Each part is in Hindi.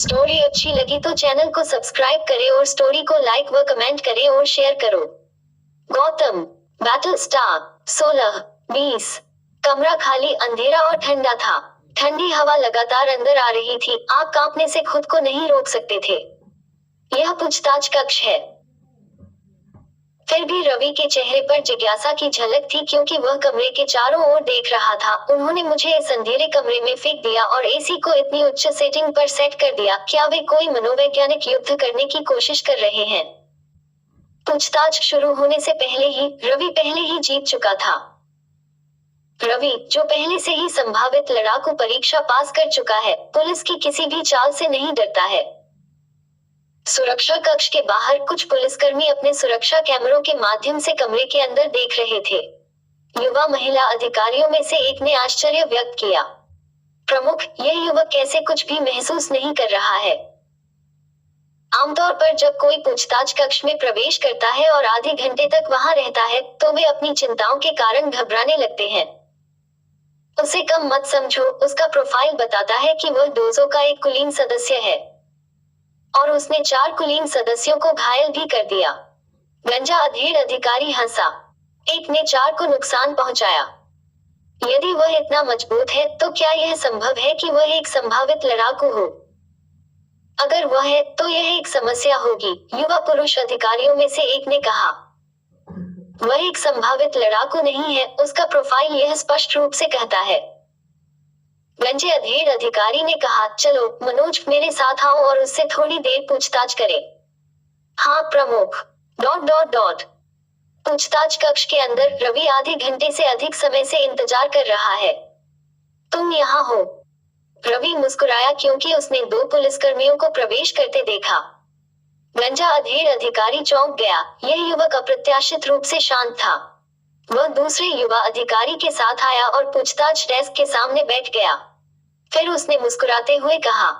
स्टोरी अच्छी लगी तो चैनल को सब्सक्राइब करें और स्टोरी को लाइक व कमेंट करें और शेयर करो। गौतम। Battle star. 16-20। कमरा खाली, अंधेरा और ठंडा था। ठंडी हवा लगातार अंदर आ रही थी। आग कांपने से खुद को नहीं रोक सकते थे। यह पूछताछ कक्ष है। फिर भी रवि के चेहरे पर जिज्ञासा की झलक थी क्योंकि वह कमरे के चारों ओर देख रहा था। उन्होंने मुझे इस अंधेरे कमरे में फेंक दिया और एसी को इतनी उच्च सेटिंग पर सेट कर दिया। क्या वे कोई मनोवैज्ञानिक युद्ध करने की कोशिश कर रहे हैं? पूछताछ शुरू होने से पहले ही रवि पहले ही जीत चुका था। रवि, जो पहले से ही संभावित लड़ाकू परीक्षा पास कर चुका है, पुलिस की किसी भी चाल से नहीं डरता है। सुरक्षा कक्ष के बाहर कुछ पुलिसकर्मी अपने सुरक्षा कैमरों के माध्यम से कमरे के अंदर देख रहे थे। युवा महिला अधिकारियों में से एक ने आश्चर्य व्यक्त किया। प्रमुख, यह युवक कैसे कुछ भी महसूस नहीं कर रहा है? आमतौर पर जब कोई पूछताछ कक्ष में प्रवेश करता है और आधे घंटे तक वहां रहता है, तो वे अपनी चिंताओं के कारण घबराने लगते हैं। उसे कम मत समझो। उसका प्रोफाइल बताता है कि वह डोजो का एक कुलीन सदस्य है और उसने 4 कुलीन सदस्यों को घायल भी कर दिया। गंजा अधेड़ अधिकारी हंसा। एक ने 4 को नुकसान पहुंचाया। यदि वह इतना मजबूत है, तो क्या यह संभव है कि वह एक संभावित लड़ाकू हो? अगर वह है, तो यह एक समस्या होगी, युवा पुरुष अधिकारियों में से एक ने कहा। वह एक संभावित लड़ाकू नहीं है, उसका प्रोफाइल यह स्पष्ट रूप से कहता है। गंजे अधेड़ अधिकारी ने कहा, चलो मनोज, मेरे साथ आओ और उससे थोड़ी देर पूछताछ करें। हाँ प्रमुख। ... पूछताछ कक्ष के अंदर रवि आधे घंटे से अधिक समय से इंतजार कर रहा है। तुम यहाँ हो? रवि मुस्कुराया क्योंकि उसने 2 पुलिसकर्मियों को प्रवेश करते देखा। गंजा अधेड़ अधिकारी चौंक गया। यह युवक अप्रत्याशित रूप से शांत था। वह दूसरे युवा अधिकारी के साथ आया और पूछताछ डेस्क के सामने बैठ गया। फिर उसने मुस्कुराते हुए कहा,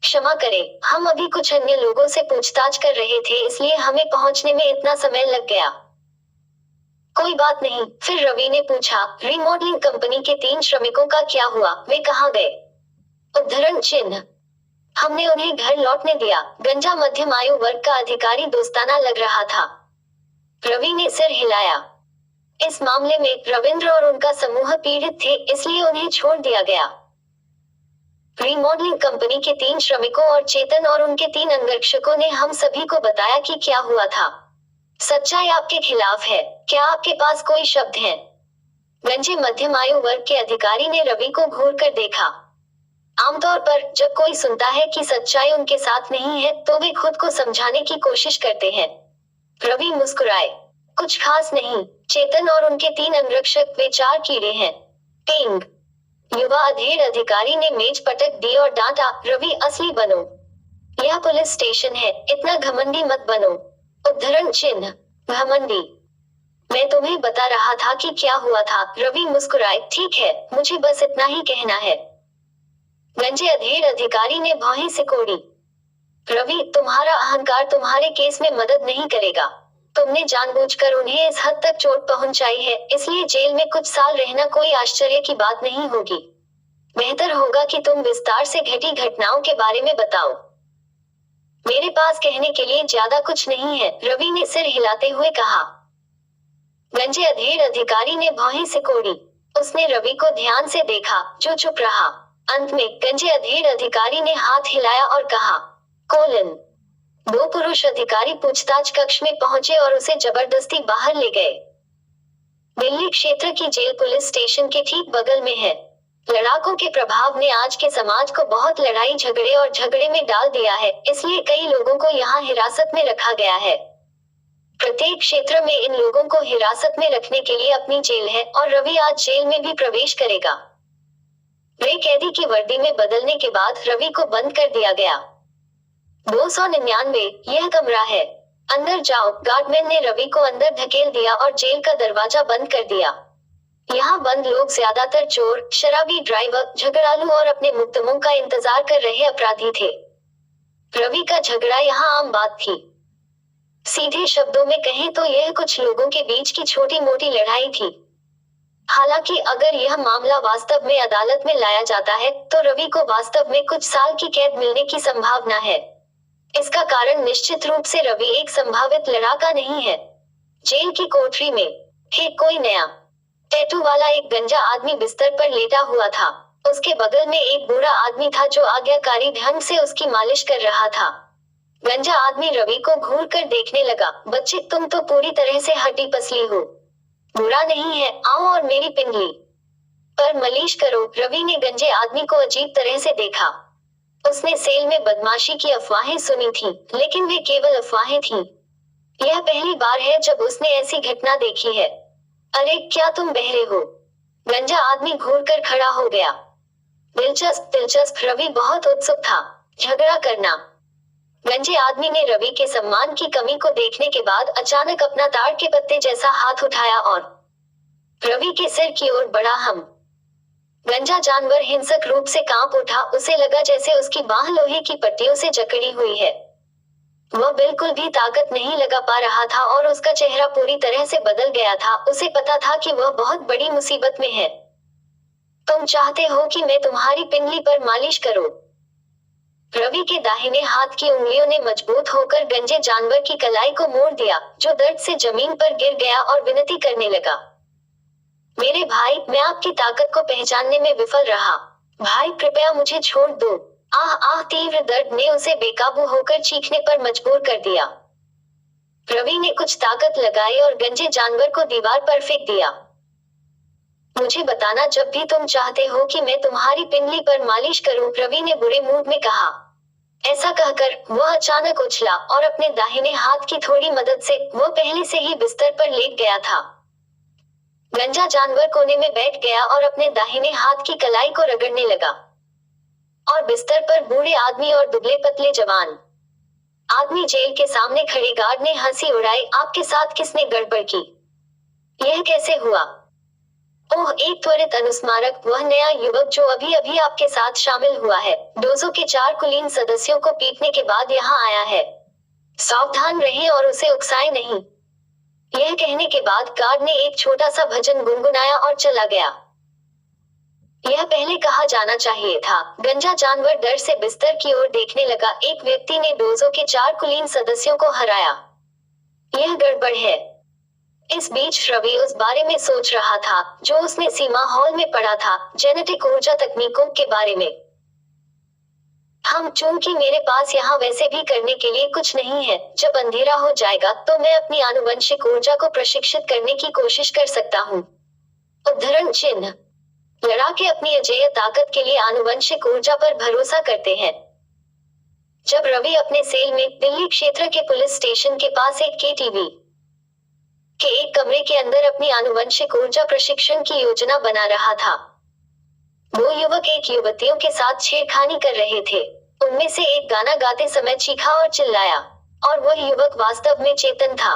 क्षमा करें, हम अभी कुछ अन्य लोगों से पूछताछ कर रहे थे, इसलिए हमें पहुंचने में इतना समय लग गया। कोई बात नहीं। फिर रवि ने पूछा, रिमॉडलिंग कंपनी के 3 श्रमिकों का क्या हुआ? वे कहाँ गए? उद्धरण चिन्ह। हमने उन्हें घर लौटने दिया। गंजा मध्यम आयु वर्ग का अधिकारी दोस्ताना लग रहा था। रवि ने सिर हिलाया। इस मामले में रविंद्र और उनका समूह पीड़ित थे, इसलिए उन्हें छोड़ दिया गया। रिमॉडलिंग कंपनी के 3 श्रमिकों और चेतन और उनके 3 अंगरक्षकों ने हम सभी को बताया कि क्या हुआ था। सच्चाई आपके खिलाफ है। क्या आपके पास कोई शब्द हैं? गंजे मध्यम आयु वर्ग के अधिकारी ने रवि को घूर कर देखा। आमतौर पर जब कोई सुनता है कि सच्चाई उनके साथ नहीं है, तो वे खुद को समझाने की कोशिश करते हैं। रवि मुस्कुराए। कुछ खास नहीं। चेतन और उनके 3 अंगरक्षक, वे 4 कीड़े हैं। टिंग। युवा अधेड़ अधिकारी ने मेज पटक दी और डांटा, रवि असली बनो। यह पुलिस स्टेशन है, इतना घमंडी मत बनो। उद्धरण चिन्ह। घमंडी? मैं तुम्हें बता रहा था कि क्या हुआ था। रवि मुस्कुराए, ठीक है, मुझे बस इतना ही कहना है। गंजे अधेड़ अधिकारी ने भौहें सिकोड़ी। रवि, तुम्हारा अहंकार तुम्हारे केस में मदद नहीं करेगा। तुमने जानबूझकर उन्हें इस हद तक चोट पहुंचाई है, इसलिए जेल में कुछ साल रहना कोई आश्चर्य की बात नहीं होगी। बेहतर होगा कि तुम विस्तार से घटी घटनाओं के बारे में बताओ। मेरे पास कहने के लिए ज्यादा कुछ नहीं है, रवि ने सिर हिलाते हुए कहा। गंजे अधेड़ अधिकारी ने भौहें सिकोड़ी। उसने रवि को ध्यान से देखा, जो चुप रहा। अंत में गंजे अधेड़ अधिकारी ने हाथ हिलाया और कहा, कोलन। 2 पुरुष अधिकारी पूछताछ कक्ष में पहुंचे और उसे जबरदस्ती बाहर ले गए। दिल्ली क्षेत्र की जेल पुलिस स्टेशन के ठीक बगल में है। लड़ाकों के प्रभाव ने आज के समाज को बहुत लड़ाई झगड़े और झगड़े में डाल दिया है, इसलिए कई लोगों को यहाँ हिरासत में रखा गया है। प्रत्येक क्षेत्र में इन लोगों को हिरासत में रखने के लिए अपनी जेल है और रवि आज जेल में भी प्रवेश करेगा। वे कैदी की वर्दी में बदलने के बाद रवि को बंद कर दिया गया। 299, यह कमरा है। अंदर जाओ। गार्डमैन ने रवि को अंदर धकेल दिया और जेल का दरवाजा बंद कर दिया। यहाँ बंद लोग ज्यादातर चोर, शराबी ड्राइवर, झगड़ालू और अपने मुकदमों का इंतजार कर रहे अपराधी थे। रवि का झगड़ा यहाँ आम बात थी। सीधे शब्दों में कहें तो यह कुछ लोगों के बीच की छोटी मोटी लड़ाई थी। हालांकि अगर यह मामला वास्तव में अदालत में लाया जाता है तो रवि को वास्तव में कुछ साल की कैद मिलने की संभावना है। इसका कारण निश्चित रूप से रवि एक संभावित लड़ाका नहीं है। जेल की कोठरी में कोई नया टैटू वाला एक गंजा आदमी बिस्तर पर लेटा हुआ था। उसके बगल में एक बूढ़ा आदमी था जो आज्ञाकारी ढंग से उसकी मालिश कर रहा था। गंजा आदमी रवि को घूर कर देखने लगा। बच्चे, तुम तो पूरी तरह से हड्डी पसली हो। बुरा नहीं है, आओ और मेरी पिंडली पर मालिश करो। रवि ने गंजे आदमी को अजीब तरह से देखा। उसने सेल में बदमाशी की अफवाहें सुनी थी, लेकिन वे केवल अफवाहें थीं। यह पहली बार है जब उसने ऐसी घटना देखी है। अरे क्या तुम बहरे हो? गंजा आदमी घूर कर खड़ा हो गया। दिलचस्प दिलचस्प। रवि बहुत उत्सुक था। झगड़ा करना। गंजे आदमी ने रवि के सम्मान की कमी को देखने के बाद अचानक अपना ताड़ के पत्ते जैसा हाथ उठाया और रवि के सिर की ओर बढ़ा। हम गंजा जानवर हिंसक रूप से कांप उठा। उसे लगा जैसे उसकी बाह लोहे की पट्टियों से जकड़ी हुई है। वह बिल्कुल भी ताकत नहीं लगा पा रहा था और उसका चेहरा पूरी तरह से बदल गया था। उसे पता था कि वह बहुत बड़ी मुसीबत में है। तुम चाहते हो कि मैं तुम्हारी पिंडली पर मालिश करूं? रवि के दाहिने हाथ की उंगलियों ने मजबूत होकर गंजे जानवर की कलाई को मोड़ दिया, जो दर्द से जमीन पर गिर गया और विनती करने लगा। मेरे भाई, मैं आपकी ताकत को पहचानने में विफल रहा। भाई कृपया मुझे छोड़ दो। आह आह। तीव्र दर्द ने उसे बेकाबू होकर चीखने पर मजबूर कर दिया। रवि ने कुछ ताकत लगाई और गंजे जानवर को दीवार पर फेंक दिया। मुझे बताना जब भी तुम चाहते हो कि मैं तुम्हारी पिंडली पर मालिश करूं, रवि ने बुरे मूड में कहा। ऐसा कहकर वह अचानक उछला और अपने दाहिने हाथ की थोड़ी मदद से वह पहले से ही बिस्तर पर लेट गया था। गंजा जानवर कोने में बैठ गया और अपने दाहिने हाथ की कलाई को रगड़ने लगा। और बिस्तर पर बूढ़े आदमी और दुबले पतले जवान आदमी जेल के सामने खड़े गार्ड ने हंसी उड़ाई। आपके साथ किसने गड़बड़ की? यह कैसे हुआ? ओह, एक त्वरित अनुस्मारक। वह नया युवक जो अभी अभी आपके साथ शामिल हुआ है, डोजो के 4 कुलीन सदस्यों को पीटने के बाद यहाँ आया है। सावधान रहें और उसे उकसाएं नहीं। यह कहने के बाद गार्ड ने एक छोटा सा भजन गुनगुनाया और चला गया। यह पहले कहा जाना चाहिए था। गंजा जानवर डर से बिस्तर की ओर देखने लगा। एक व्यक्ति ने डोजो के 4 कुलीन सदस्यों को हराया। यह गड़बड़ है। इस बीच रवि उस बारे में सोच रहा था जो उसने सीमा हॉल में पढ़ा था, जेनेटिक ऊर्जा तकनीकों के बारे में। चूंकि मेरे पास यहाँ वैसे भी करने के लिए कुछ नहीं है, जब अंधेरा हो जाएगा तो मैं अपनी आनुवंशिक ऊर्जा को प्रशिक्षित करने की कोशिश कर सकता हूँ। उद्धरण चिन्ह। लड़ाके अपनी अजेय ताकत के लिए आनुवंशिक ऊर्जा पर भरोसा करते हैं। जब रवि अपने सेल में दिल्ली क्षेत्र के पुलिस स्टेशन के पास एक केटीवी के एक कमरे के अंदर अपनी आनुवंशिक ऊर्जा प्रशिक्षण की योजना बना रहा था, 2 युवक एक युवतियों के साथ छेड़खानी कर रहे थे। उनमें से एक गाना गाते समय चीखा और चिल्लाया, और वह युवक वास्तव में चेतन था।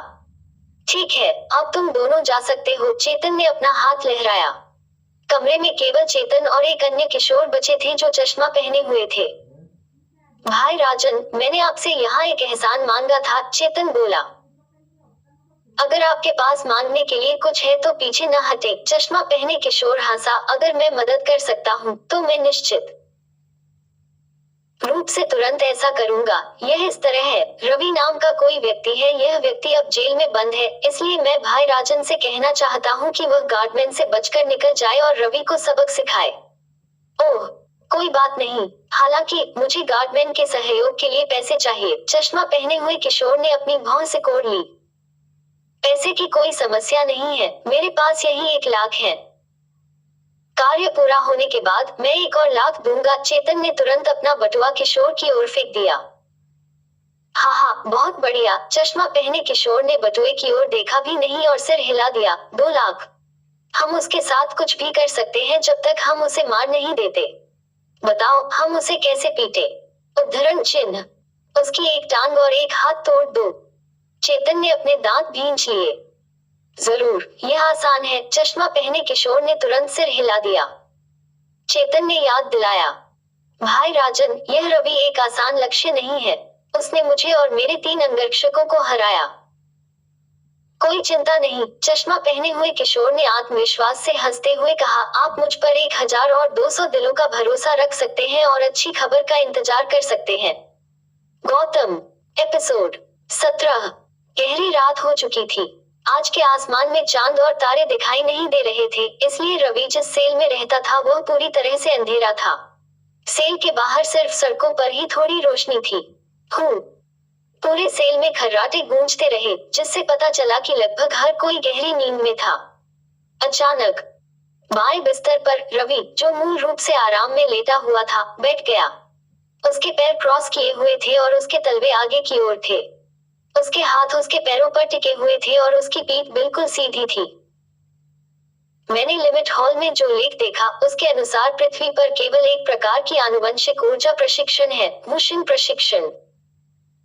ठीक है, अब तुम दोनों जा सकते हो, चेतन ने अपना हाथ लहराया। कमरे में केवल चेतन और एक अन्य किशोर बचे थे जो चश्मा पहने हुए थे। भाई राजन, मैंने आपसे यहाँ एक एहसान मांगा था, चेतन बोला। अगर आपके पास मांगने के लिए कुछ है तो पीछे न हटे, चश्मा पहने किशोर हंसा। अगर मैं मदद कर सकता हूँ तो मैं निश्चित रूप से तुरंत ऐसा करूंगा। यह इस तरह है, रवि नाम का कोई व्यक्ति है। यह व्यक्ति अब जेल में बंद है, इसलिए मैं भाई राजन से कहना चाहता हूँ कि वह गार्डमैन से बचकर निकल जाए और रवि को सबक सिखाए। ओह, कोई बात नहीं। हालांकि मुझे गार्डमैन के सहयोग के लिए पैसे चाहिए। चश्मा पहने हुए किशोर ने अपनी भौं सिकोड़ ली। पैसे की कोई समस्या नहीं है, मेरे पास यही 1 लाख है। कार्य पूरा होने के बाद मैं 1 और लाख दूंगा। चेतन ने तुरंत अपना बटुआ किशोर की ओर फेंक दिया। हाँ, बहुत बढ़िया। चश्मा पहने किशोर ने बटुए की ओर देखा भी नहीं और सिर हिला दिया। 2 लाख। हम उसके साथ कुछ भी कर सकते हैं जब तक हम उसे मार नहीं देते। बताओ, हम उसे कैसे पीटे? उद्धरण चिन्ह। उसकी एक टांग और एक हाथ तोड़ दो। चेतन ने अपने दांत भींच लिए। जरूर, यह आसान है, चश्मा पहने किशोर ने तुरंत सिर हिला दिया। चेतन ने याद दिलाया, भाई राजन, यह रवि एक आसान लक्ष्य नहीं है। उसने मुझे और मेरे 3 अंगरक्षकों को हराया। कोई चिंता नहीं, चश्मा पहने हुए किशोर ने आत्मविश्वास से हंसते हुए कहा, आप मुझ पर 1000 और 200 दिलों का भरोसा रख सकते हैं और अच्छी खबर का इंतजार कर सकते हैं। गौतम। एपिसोड 17। गहरी रात हो चुकी थी। आज के आसमान में चांद और तारे दिखाई नहीं दे रहे थे, इसलिए रवि जिस सेल में रहता था वह पूरी तरह से अंधेरा था। सेल के बाहर सिर्फ सड़कों पर ही थोड़ी रोशनी थी। पूरे सेल में खर्राटे गूंजते रहे, जिससे पता चला कि लगभग हर कोई गहरी नींद में था। अचानक बाएं बिस्तर पर रवि, जो मूल रूप से आराम में लेटा हुआ था, बैठ गया। उसके पैर क्रॉस किए हुए थे और उसके तलवे आगे की ओर थे। उसके हाथ उसके पैरों पर टिके हुए थे और उसकी पीठ बिल्कुल सीधी थी। मैंने लिमिट हॉल में जो लेख देखा, उसके अनुसार पृथ्वी पर केवल एक प्रकार की आनुवंशिक ऊर्जा प्रशिक्षण है, वुशन प्रशिक्षण।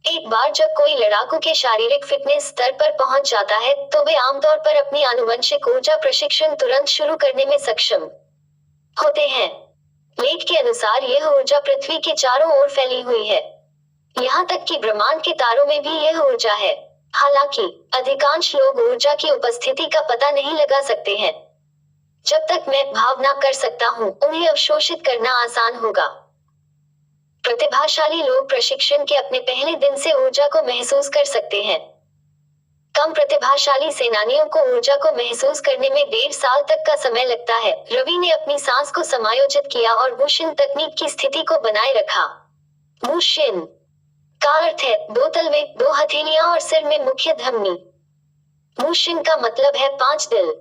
एक बार जब कोई लड़ाकू के शारीरिक फिटनेस स्तर पर पहुंच जाता है, तो वे आमतौर पर अपनी आनुवंशिक ऊर्जा प्रशिक्षण तुरंत शुरू करने में सक्षम होते हैं। लेख के अनुसार यह ऊर्जा पृथ्वी के चारों ओर फैली हुई है। यहाँ तक कि ब्रह्मांड के तारों में भी यह ऊर्जा है। हालांकि अधिकांश लोग ऊर्जा की उपस्थिति का पता नहीं लगा सकते हैं। जब तक मैं भावना कर सकता हूँ, उन्हें अवशोषित करना आसान होगा। प्रतिभाशाली लोग प्रशिक्षण के अपने पहले दिन से ऊर्जा को महसूस कर सकते हैं। कम प्रतिभाशाली सेनानियों को ऊर्जा को महसूस करने में 1.5 साल तक का समय लगता है। रवि ने अपनी सांस को समायोजित किया और वुशन तकनीक की स्थिति को बनाए रखा। वुशन का अर्थ है 2 तलवे, 2 हथेलियां और सिर में मुख्य धमनी। वुशन का मतलब है 5 दिल।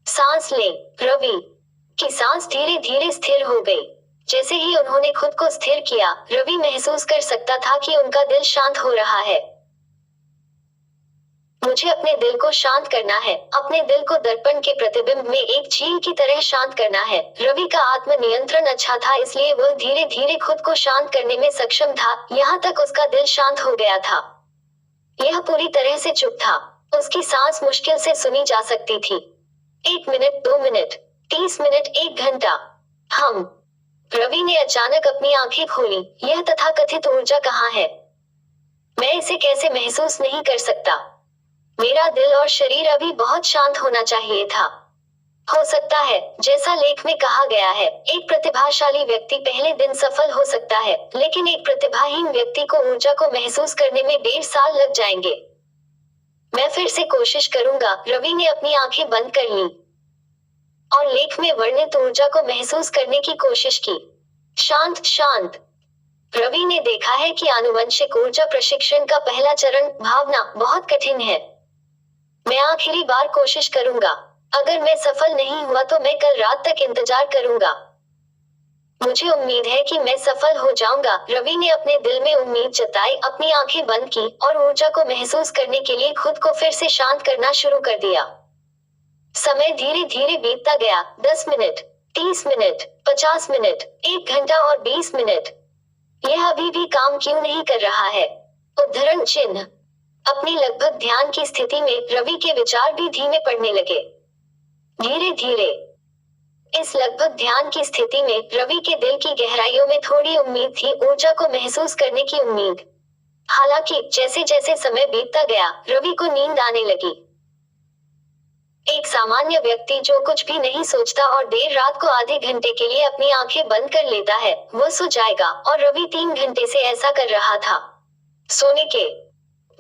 सांस ले। रवि की सांस धीरे धीरे स्थिर हो गई। जैसे ही उन्होंने खुद को स्थिर किया, रवि महसूस कर सकता था कि उनका दिल शांत हो रहा है। मुझे अपने दिल को शांत करना है, अपने दिल को दर्पण के प्रतिबिंब में एक झील की तरह शांत करना है। रवि का आत्म नियंत्रण अच्छा था, इसलिए वह धीरे धीरे खुद को शांत करने में सक्षम था, यहाँ तक उसका दिल शांत हो गया था। यह पूरी तरह से चुप था। उसकी सांस मुश्किल से सुनी जा सकती थी। 1 मिनट, 2 मिनट, 30 मिनट, 1 घंटा। रवि ने अचानक अपनी आंखें खोली। यह तथाकथित ऊर्जा कहाँ है? मैं इसे कैसे महसूस नहीं कर सकता? मेरा दिल और शरीर अभी बहुत शांत होना चाहिए था। हो सकता है, जैसा लेख में कहा गया है, एक प्रतिभाशाली व्यक्ति पहले दिन सफल हो सकता है, लेकिन एक प्रतिभाहीन व्यक्ति को ऊर्जा को महसूस करने में 1.5 साल लग जाएंगे। मैं फिर से कोशिश करूंगा। रवि ने अपनी आंखें बंद कर लीं और लेख में वर्णित ऊर्जा को महसूस करने की कोशिश की। शांत शांत। रवि ने देखा है कि आनुवंशिक ऊर्जा प्रशिक्षण का पहला चरण, भावना, बहुत कठिन है। मैं आखिरी बार कोशिश करूंगा। अगर मैं सफल नहीं हुआ तो मैं कल रात तक इंतजार करूंगा। मुझे उम्मीद है कि मैं सफल हो जाऊंगा। रवि ने अपने दिल में उम्मीद जताई, अपनी आंखें बंद की और ऊर्जा को महसूस करने के लिए खुद को फिर से शांत करना शुरू कर दिया। समय धीरे धीरे बीतता गया। 10 मिनट, 30 मिनट, 50 मिनट, 1 घंटा और 20 मिनट। यह अभी भी काम क्यों नहीं कर रहा है? उद्धरण चिन्ह। अपनी लगभग ध्यान की स्थिति में रवि के विचार भी धीमे पड़ने लगे। धीरे धीरे इस लगभग ध्यान की स्थिति में रवि के दिल की गहराइयों में थोड़ी उम्मीद थी, ऊर्जा को महसूस करने की उम्मीद। हालांकि जैसे जैसे समय बीतता गया, रवि को नींद आने लगी। एक सामान्य व्यक्ति जो कुछ भी नहीं सोचता और देर रात को आधे घंटे के लिए अपनी आंखें बंद कर लेता है, वह सो जाएगा, और रवि 3 घंटे से ऐसा कर रहा था। सोने के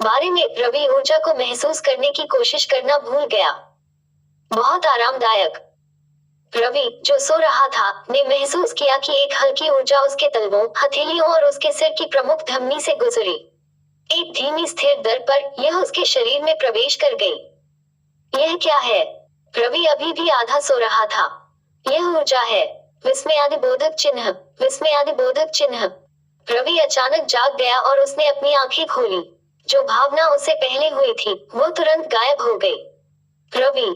बारे में रवि ऊर्जा को महसूस करने की कोशिश करना भूल गया। बहुत आरामदायक। रवि, जो सो रहा था, ने महसूस किया कि एक हल्की ऊर्जा उसके तलवों, हथेलियों और उसके सिर की प्रमुख धमनी से गुजरी। एक धीमी स्थिर दर पर यह उसके शरीर में प्रवेश कर गई। यह क्या है? रवि अभी भी आधा सो रहा था। यह ऊर्जा है। विस्मयादिबोधक चिन्ह, विस्मयादिबोधक चिन्ह। रवि अचानक जाग गया और उसने अपनी आंखें खोली। जो भावना उससे पहले हुई थी, वो तुरंत गायब हो गई। रवि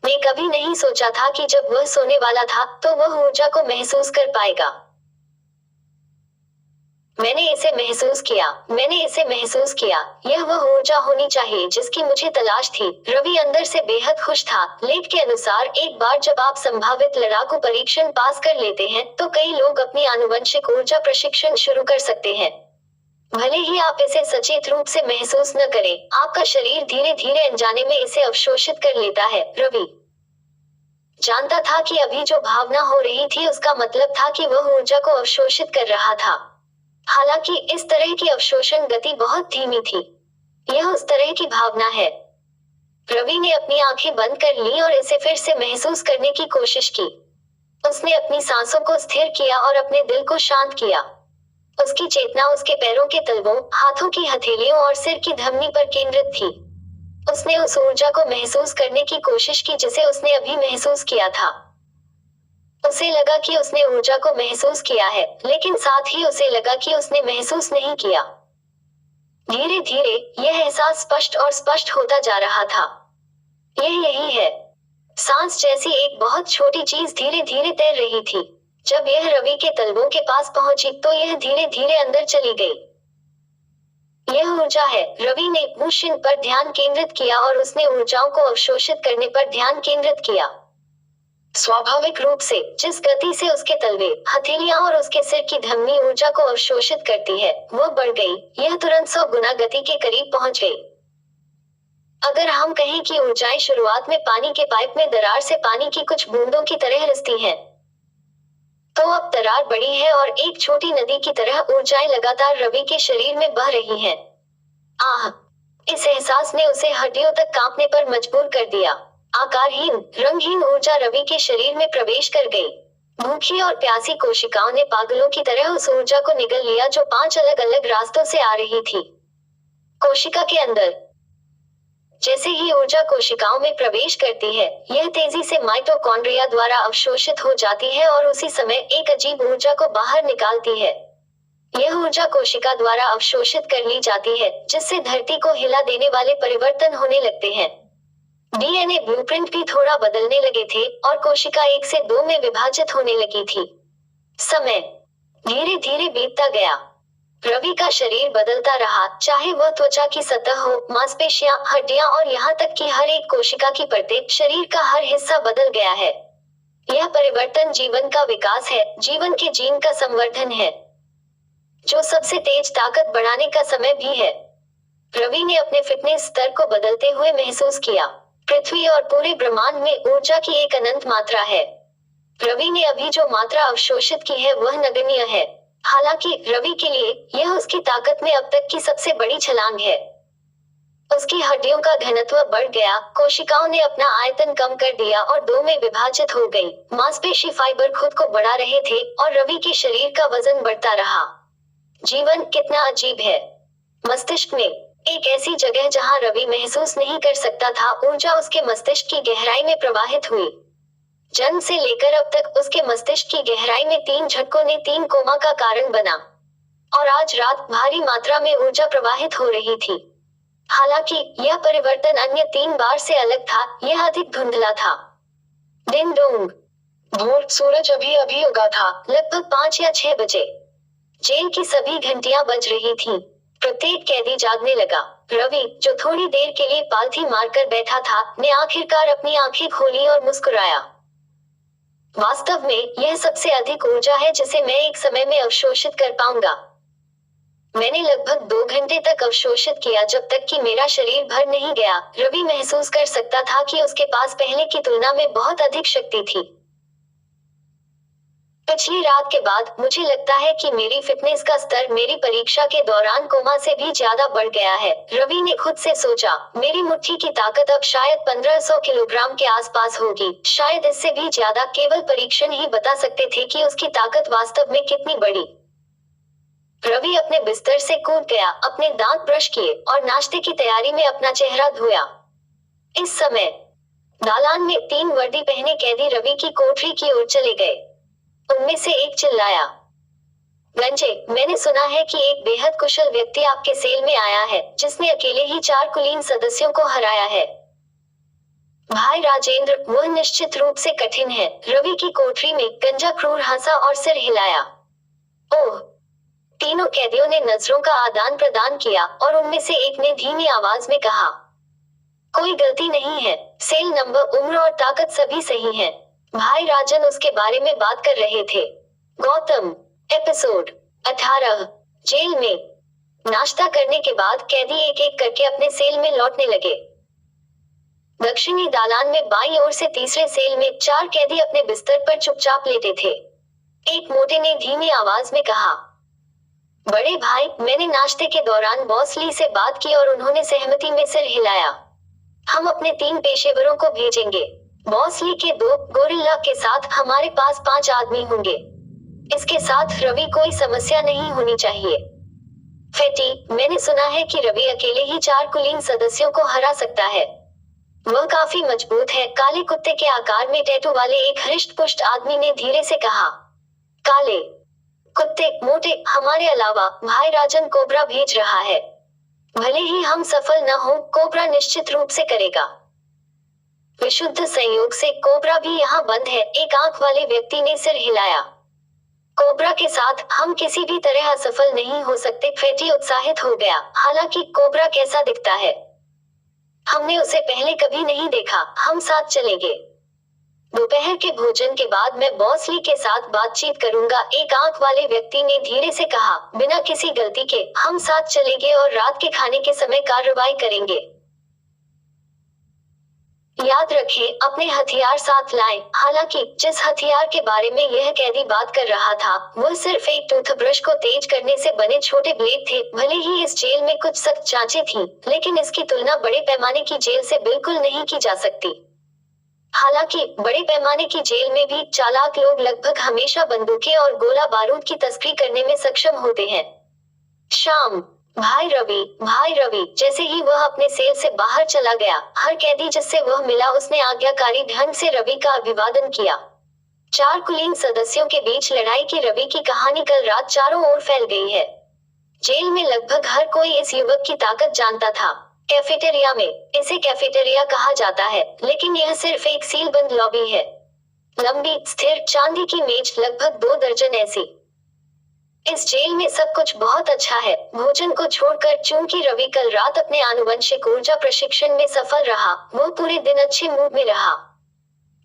ने कभी नहीं सोचा था कि जब वह सोने वाला था, तो वह ऊर्जा को महसूस कर पाएगा। मैंने इसे महसूस किया, मैंने इसे महसूस किया। यह वह ऊर्जा होनी चाहिए जिसकी मुझे तलाश थी। रवि अंदर से बेहद खुश था। लेख के अनुसार एक बार जब आप संभावित लड़ाकू परीक्षण पास कर लेते हैं, तो कई लोग अपनी आनुवंशिक ऊर्जा प्रशिक्षण शुरू कर सकते हैं। भले ही आप इसे सचेत रूप से महसूस न करें, आपका शरीर धीरे धीरे अनजाने में इसे अवशोषित कर लेता है। रवि जानता था कि अभी जो भावना हो रही थी उसका मतलब था कि वह ऊर्जा को अवशोषित कर रहा था। हालांकि इस तरह की अवशोषण गति बहुत धीमी थी। यह उस तरह की भावना है। रवि ने अपनी आंखें बंद कर ली और इसे फिर से महसूस करने की कोशिश की। उसने अपनी सांसों को स्थिर किया और अपने दिल को शांत किया। उसकी चेतना उसके पैरों के तलवों, हाथों की हथेलियों और सिर की धमनी पर केंद्रित थी। उसने उस ऊर्जा को महसूस करने की कोशिश की जिसे उसने अभी महसूस किया था। उसे लगा कि उसने ऊर्जा को महसूस किया है, लेकिन साथ ही उसे लगा कि उसने महसूस नहीं किया। धीरे धीरे यह एहसास स्पष्ट और स्पष्ट होता जा रहा था। यह यही है। सांस जैसी एक बहुत छोटी चीज धीरे धीरे तैर रही थी। जब यह रवि के तलवों के पास पहुंची तो यह धीरे धीरे अंदर चली गई। यह ऊर्जा है। रवि ने मुशिन पर ध्यान केंद्रित किया और उसने ऊर्जाओं को अवशोषित करने पर ध्यान केंद्रित किया। स्वाभाविक रूप से जिस गति से उसके तलवे, हथेलियां और उसके सिर की धमनी ऊर्जा को अवशोषित करती है, वह बढ़ गई। यह तुरंत 100 गुना गति के करीब पहुंच गई। अगर हम कहें कि ऊर्जाएं शुरुआत में पानी के पाइप में दरार से पानी की कुछ बूंदों की तरह रिसती हैं, तो अब दरार बड़ी है और एक छोटी नदी की तरह ऊर्जाएं लगातार रवि के शरीर में बह रही हैं। आह! इस एहसास ने उसे हड्डियों तक कांपने पर मजबूर कर दिया। आकारहीन, रंगहीन ऊर्जा रवि के शरीर में प्रवेश कर गई। भूखी और प्यासी कोशिकाओं ने पागलों की तरह उस ऊर्जा को निगल लिया जो 5 अलग अलग रास्तों से आ रही थी। कोशिका के अंदर जैसे ही ऊर्जा कोशिकाओं में प्रवेश करती है, यह तेजी से माइटोकॉन्ड्रिया द्वारा अवशोषित हो जाती है और उसी समय एक अजीब ऊर्जा को बाहर निकालती है। यह ऊर्जा कोशिका द्वारा अवशोषित कर ली जाती है, जिससे धरती को हिला देने वाले परिवर्तन होने लगते हैं। डीएनए ब्लूप्रिंट भी थोड़ा बदलने लगे थे और कोशिका 1 से 2 में विभाजित होने लगी थी। समय धीरे धीरे बीतता गया। रवि का शरीर बदलता रहा, चाहे वह त्वचा की सतह हो, मांसपेशियां, हड्डियां और यहाँ तक कि हर एक कोशिका की परतें, शरीर का हर हिस्सा बदल गया है। यह परिवर्तन जीवन का विकास है, जीवन के जीन का संवर्धन है, जो सबसे तेज ताकत बढ़ाने का समय भी है। रवि ने अपने फिटनेस स्तर को बदलते हुए महसूस किया। पृथ्वी और पूरे ब्रह्मांड में ऊर्जा की एक अनंत मात्रा है। रवि ने अभी जो मात्रा अवशोषित की है वह नगण्य है। हालांकि रवि के लिए यह उसकी ताकत में अब तक की सबसे बड़ी छलांग है। उसकी हड्डियों का घनत्व बढ़ गया, कोशिकाओं ने अपना आयतन कम कर दिया और 2 में विभाजित हो गई। मांसपेशी फाइबर खुद को बढ़ा रहे थे और रवि के शरीर का वजन बढ़ता रहा। जीवन कितना अजीब है। मस्तिष्क में एक ऐसी जगह जहां रवि महसूस नहीं कर सकता था, ऊर्जा उसके मस्तिष्क की गहराई में प्रवाहित हुई। जन्म से लेकर अब तक उसके मस्तिष्क की गहराई में 3 झटकों ने 3 कोमा का कारण बना। और आज रात भारी मात्रा में ऊर्जा प्रवाहित हो रही थी। हालांकि यह परिवर्तन अन्य 3 बार से अलग था, यह अधिक धुंधला था। दिन डोंग भोर, सूरज अभी अभी उगा था, लगभग 5 या 6 बजे। जेल की सभी घंटियां बज रही थीं। प्रत्येक कैदी जागने लगा। रवि, जो थोड़ी देर के लिए पालथी मारकर बैठा था, ने आखिरकार अपनी आंखें खोली और मुस्कुराया। वास्तव में यह सबसे अधिक ऊर्जा है जिसे मैं एक समय में अवशोषित कर पाऊंगा। मैंने लगभग 2 घंटे तक अवशोषित किया जब तक कि मेरा शरीर भर नहीं गया। रवि महसूस कर सकता था कि उसके पास पहले की तुलना में बहुत अधिक शक्ति थी। पिछली रात के बाद मुझे लगता है कि मेरी फिटनेस का स्तर मेरी परीक्षा के दौरान कोमा से भी ज्यादा बढ़ गया है। रवि ने खुद से सोचा, मेरी मुट्ठी की ताकत अब शायद 1500 किलोग्राम के आसपास होगी, शायद इससे भी ज्यादा। केवल परीक्षण ही बता सकते थे कि उसकी ताकत वास्तव में कितनी बड़ी। रवि अपने बिस्तर से कूद गया, अपने दांत ब्रश किए और नाश्ते की तैयारी में अपना चेहरा धोया। इस समय दालान में 3 वर्दी पहने कैदी रवि की कोठरी की ओर चले गए। उनमें से एक चिल्लाया, गंजे, मैंने सुना है कि एक बेहद कुशल व्यक्ति आपके सेल में आया है, जिसने अकेले ही 4 कुलीन सदस्यों को हराया है। भाई राजेंद्र, वह निश्चित रूप से कठिन है। रवि की कोठरी में गंजा क्रूर हंसा और सिर हिलाया। ओह! तीनों कैदियों ने नजरों का आदान प्रदान किया और उनमें से एक ने धीमी आवाज में कहा, कोई गलती नहीं है, सेल नंबर, उम्र और ताकत सभी सही है। भाई राजन उसके बारे में बात कर रहे थे। गौतम। एपिसोड 18 जेल में। नाश्ता करने के बाद कैदी एक एक करके अपने सेल में लौटने लगे। दक्षिणी दालान में बाईं ओर से तीसरे सेल में 4 कैदी अपने बिस्तर पर चुपचाप लेटे थे। एक मोटे ने धीमी आवाज में कहा, बड़े भाई, मैंने नाश्ते के दौरान बॉस ली से बात की और उन्होंने सहमति में सिर हिलाया। हम अपने 3 पेशेवरों को भेजेंगे। बॉस ली के 2 गोरिल्ला के साथ हमारे पास 5 आदमी होंगे। इसके साथ रवि कोई समस्या नहीं होनी चाहिए। फेटी, मैंने सुना है कि रवि अकेले ही 4 कुलीन सदस्यों को हरा सकता है। वह काफी मजबूत है। काले कुत्ते के आकार में टैटू वाले एक हृष्ट पुष्ट आदमी ने धीरे से कहा। काले कुत्ते, मोटे, हमारे अलावा भाई राजन कोबरा भेज रहा है। भले ही हम सफल न हो, कोबरा निश्चित रूप से करेगा। विशुद्ध संयोग से कोबरा भी यहाँ बंद है, एक आंख वाले व्यक्ति ने सिर हिलाया। कोबरा के साथ हम किसी भी तरह असफल नहीं हो सकते। फेटी उत्साहित हो गया। हालांकि कोबरा कैसा दिखता है? हमने उसे पहले कभी नहीं देखा। हम साथ चलेंगे। दोपहर के भोजन के बाद मैं बॉस ली के साथ बातचीत करूंगा, एक आंख वाले व्यक्ति ने धीरे से कहा। बिना किसी गलती के हम साथ चलेंगे और रात के खाने के समय कार्रवाई करेंगे। याद रखें, अपने हथियार साथ लाएं। हालांकि जिस हथियार के बारे में यह कैदी बात कर रहा था, वह सिर्फ एक टूथब्रश को तेज करने से बने छोटे ब्लेड थे। भले ही इस जेल में कुछ सख्त जांचें थीं, लेकिन इसकी तुलना बड़े पैमाने की जेल से बिल्कुल नहीं की जा सकती। हालांकि बड़े पैमाने की जेल में भी चालाक लोग लगभग हमेशा बंदूकें और गोला बारूद की तस्करी करने में सक्षम होते हैं। शाम। भाई रवि, जैसे ही वह अपने सेल से बाहर चला गया, हर कैदी जिससे वह मिला उसने आज्ञाकारी ढंग से रवि का अभिवादन किया। 4 कुलीन सदस्यों के बीच लड़ाई की रवि की कहानी कल रात चारों ओर फैल गई है। जेल में लगभग हर कोई इस युवक की ताकत जानता था। कैफेटेरिया में, इसे कैफेटेरिया कहा जाता है, लेकिन यह सिर्फ एक सीलबंद लॉबी है। लंबी, स्थिर, चांदी की मेज, लगभग 2 दर्जन ऐसी। इस जेल में सब कुछ बहुत अच्छा है, भोजन को छोड़कर। चूंकि रवि कल रात अपने आनुवंशिक ऊर्जा प्रशिक्षण में सफल रहा, वो पूरे दिन अच्छे मूड में रहा।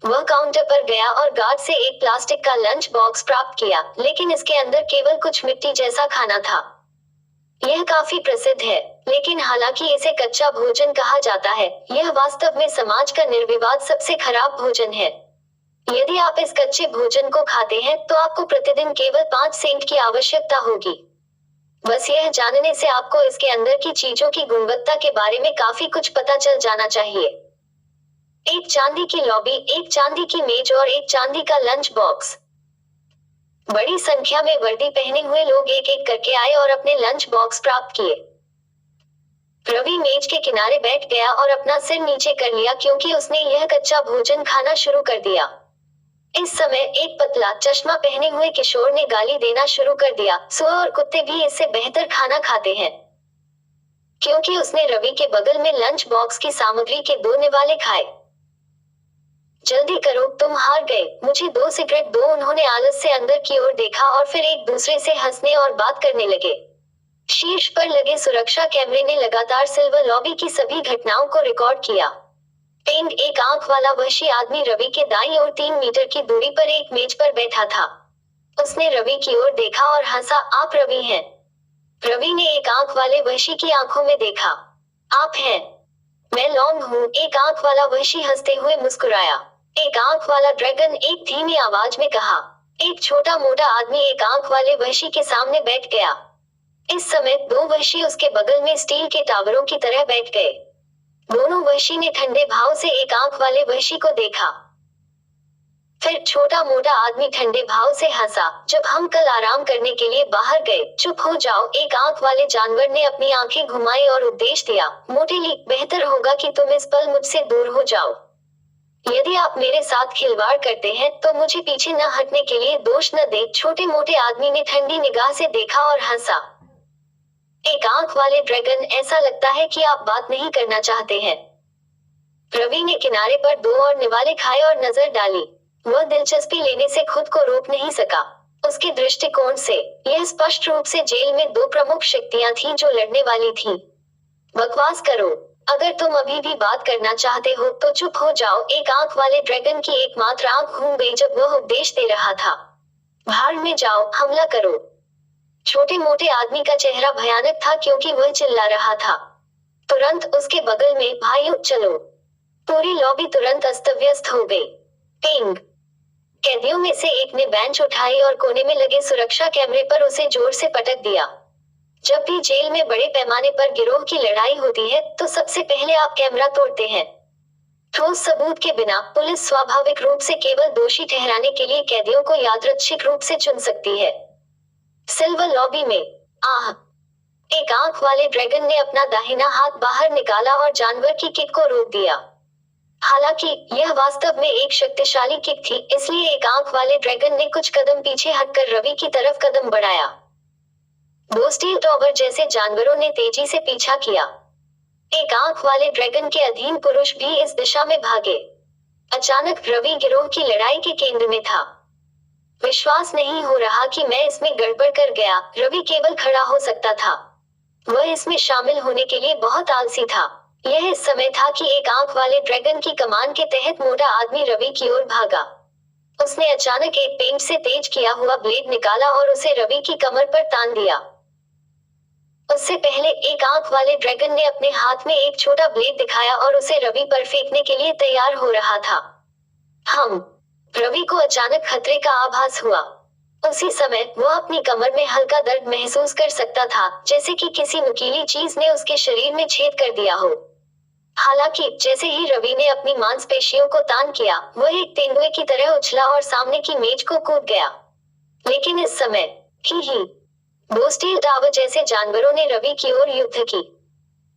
वह काउंटर पर गया और गार्ड से एक प्लास्टिक का लंच बॉक्स प्राप्त किया, लेकिन इसके अंदर केवल कुछ मिट्टी जैसा खाना था। यह काफी प्रसिद्ध है, लेकिन हालांकि इसे कच्चा भोजन कहा जाता है, यह वास्तव में समाज का निर्विवाद सबसे खराब भोजन है। यदि आप इस कच्चे भोजन को खाते हैं तो आपको प्रतिदिन केवल 5 सेंट की आवश्यकता होगी। बस यह जानने से आपको इसके अंदर की चीजों की गुणवत्ता के बारे में काफी कुछ पता चल जाना चाहिए। एक चांदी की लॉबी, एक चांदी की मेज और एक चांदी का लंच बॉक्स। बड़ी संख्या में वर्दी पहने हुए लोग एक एक करके आए और अपने लंच बॉक्स प्राप्त किए। रवि मेज के किनारे बैठ गया और अपना सिर नीचे कर लिया क्योंकि उसने यह कच्चा भोजन खाना शुरू कर दिया। इस समय एक पतला चश्मा पहने हुए किशोर ने गाली देना शुरू कर दिया। सुअर और कुत्ते भी इससे बेहतर खाना खाते हैं। क्योंकि उसने रवि के बगल में लंच बॉक्स की सामग्री के 2 निवाले खाए। जल्दी करो, तुम हार गए, मुझे 2 सिगरेट दो। उन्होंने आलस से अंदर की ओर देखा और फिर एक दूसरे से हंसने और बात करने लगे। शीर्ष पर लगे सुरक्षा कैमरे ने लगातार सिल्वर लॉबी की सभी घटनाओं को रिकॉर्ड किया। पेंग, एक आंख वाला वहशी आदमी रवि के दाईं ओर 3 मीटर की दूरी पर एक मेज पर बैठा था। उसने रवि की ओर देखा और हंसा। आप रवि हैं? रवि ने एक आंख वाले वहशी की आंखों में देखा। आप हैं? मैं लॉन्ग हूँ, एक आंख वाला वहशी हंसते हुए मुस्कुराया। एक आंख वाला ड्रैगन, एक धीमी आवाज में कहा। एक छोटा मोटा आदमी एक आंख वाले वहशी के सामने बैठ गया। इस समय 2 वहशी उसके बगल में स्टील के टावरों की तरह बैठ गए। दोनों वहशी ने ठंडे भाव से एक आंख वाले वहशी को देखा। फिर छोटा मोटा आदमी ठंडे भाव से हंसा। जब हम कल आराम करने के लिए बाहर गए, चुप हो जाओ, एक आंख वाले जानवर ने अपनी आंखें घुमाई और उपदेश दिया। मोटेली, बेहतर होगा कि तुम इस पल मुझसे दूर हो जाओ। यदि आप मेरे साथ खिलवाड़ करते हैं तो मुझे पीछे न हटने के लिए दोष न दे। छोटे मोटे आदमी ने ठंडी निगाह से देखा और हंसा। एक आंख वाले ड्रैगन, ऐसा लगता है कि आप बात नहीं करना चाहते हैं। रवि ने किनारे पर 2 और निवाले खाए और नजर डाली। वह दिलचस्पी लेने से खुद को रोक नहीं सका। उसके दृष्टिकोण से यह स्पष्ट रूप से जेल में 2 प्रमुख शक्तियां थीं जो लड़ने वाली थीं। बकवास करो, अगर तुम अभी भी बात करना चाहते हो तो चुप हो जाओ। एक आंख वाले ड्रैगन की एकमात्र आंख घूम गई जब वह उपदेश दे रहा था। भाड़ में जाओ, हमला करो। छोटे मोटे आदमी का चेहरा भयानक था क्योंकि वह चिल्ला रहा था। तुरंत उसके बगल में, भाइयों चलो। पूरी लॉबी तुरंत अस्त व्यस्त हो गई। पिंग। कैदियों में से एक ने बेंच उठाई और कोने में लगे सुरक्षा कैमरे पर उसे जोर से पटक दिया। जब भी जेल में बड़े पैमाने पर गिरोह की लड़ाई होती है तो सबसे पहले आप कैमरा तोड़ते हैं। ठोस सबूत के बिना पुलिस स्वाभाविक रूप से केवल दोषी ठहराने के लिए कैदियों को यादृच्छिक रूप से चुन सकती है। सिल्वर लॉबी में आह, एक आंख वाले ड्रैगन ने अपना दाहिना हाथ बाहर निकाला और जानवर की किक को रोक दिया। हालांकि यह वास्तव में एक शक्तिशाली किक थी, इसलिए एक आंख वाले ड्रैगन ने कुछ कदम पीछे हटकर रवि की तरफ कदम बढ़ाया। दो स्टील टॉवर जैसे जानवरों ने तेजी से पीछा किया। एक आंख वाले ड्रैगन के अधीन पुरुष भी इस दिशा में भागे। अचानक रवि गिरोह की लड़ाई के केंद्र में था। विश्वास नहीं हो रहा कि मैं इसमें गड़बड़ कर गया, रवि केवल खड़ा हो सकता था। वह इसमें शामिल होने के लिए बहुत आलसी था। यह इस समय था कि एक आंख वाले ड्रैगन की कमान के तहत मोटा आदमी रवि की ओर भागा। उसने अचानक एक पेंट से तेज किया हुआ ब्लेड निकाला और उसे रवि की कमर पर तान दिया। उससे पहले एक आंख वाले ड्रैगन ने अपने हाथ में एक छोटा ब्लेड दिखाया और उसे रवि पर फेंकने के लिए तैयार हो रहा था। रवि को अचानक खतरे का आभास हुआ। उसी समय वह अपनी कमर में हल्का दर्द महसूस कर सकता था, जैसे कि किसी नुकीली चीज ने उसके शरीर में छेद कर दिया हो। हालांकि जैसे ही रवि ने अपनी मांसपेशियों को तान किया, वह एक तेंदुए की तरह उछला और सामने की मेज को कूद गया। लेकिन इस समय ही दो स्टील टावर जैसे जानवरों ने रवि की ओर युद्ध की।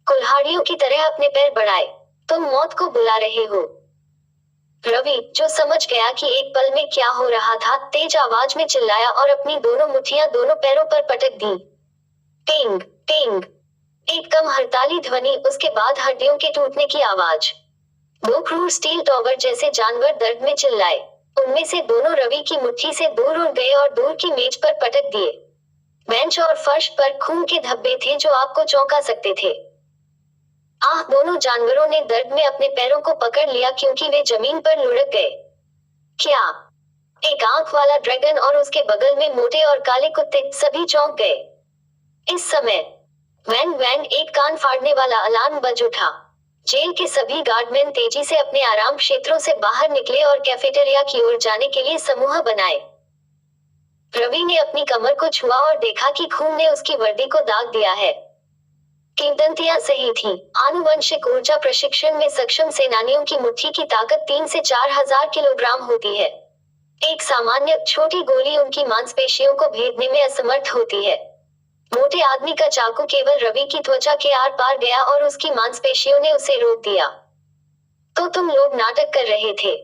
कुल्हाड़ियों की तरह अपने पैर बढ़ाए। तुम मौत को बुला रहे हो। रवि, जो समझ गया कि एक पल में क्या हो रहा था, तेज आवाज में चिल्लाया और अपनी दोनों मुट्ठियां दोनों पैरों पर पटक दी। टिंग टिंग, एक कम हड़ताली ध्वनि, उसके बाद हड्डियों के टूटने की आवाज। दो क्रूर स्टील टॉवर जैसे जानवर दर्द में चिल्लाए। उनमें से दोनों रवि की मुट्ठी से दूर उड़ गए और दूर की मेज पर पटक दिए। बेंच और फर्श पर खून के धब्बे थे जो आपको चौंका सकते थे। दोनों जानवरों ने दर्द में अपने पैरों को पकड़ लिया क्योंकि वे जमीन पर लुढ़क गए। क्या? एक आंख वाला ड्रैगन और उसके बगल में मोटे और काले कुत्ते, सभी चौंक गए। इस समय वैंग वैंग, एक कान फाड़ने वाला अलार्म बज उठा। जेल के सभी गार्डमैन तेजी से अपने आराम क्षेत्रों से बाहर निकले और कैफेटेरिया की ओर जाने के लिए समूह बनाए। रवि ने अपनी कमर को छुआ और देखा कि खून ने उसकी वर्दी को दाग दिया है। किंवदंतियां सही थीं। आनुवंशिक ऊर्जा प्रशिक्षण में सक्षम सेनानियों की मुट्ठी की ताकत 3 से 4,000 किलोग्राम होती है। एक सामान्य छोटी गोली उनकी मांसपेशियों को भेदने में असमर्थ होती है। मोटे आदमी का चाकू केवल रवि की त्वचा के आर पार गया और उसकी मांसपेशियों ने उसे रोक दिया। तो तुम लोग नाटक कर रहे थे।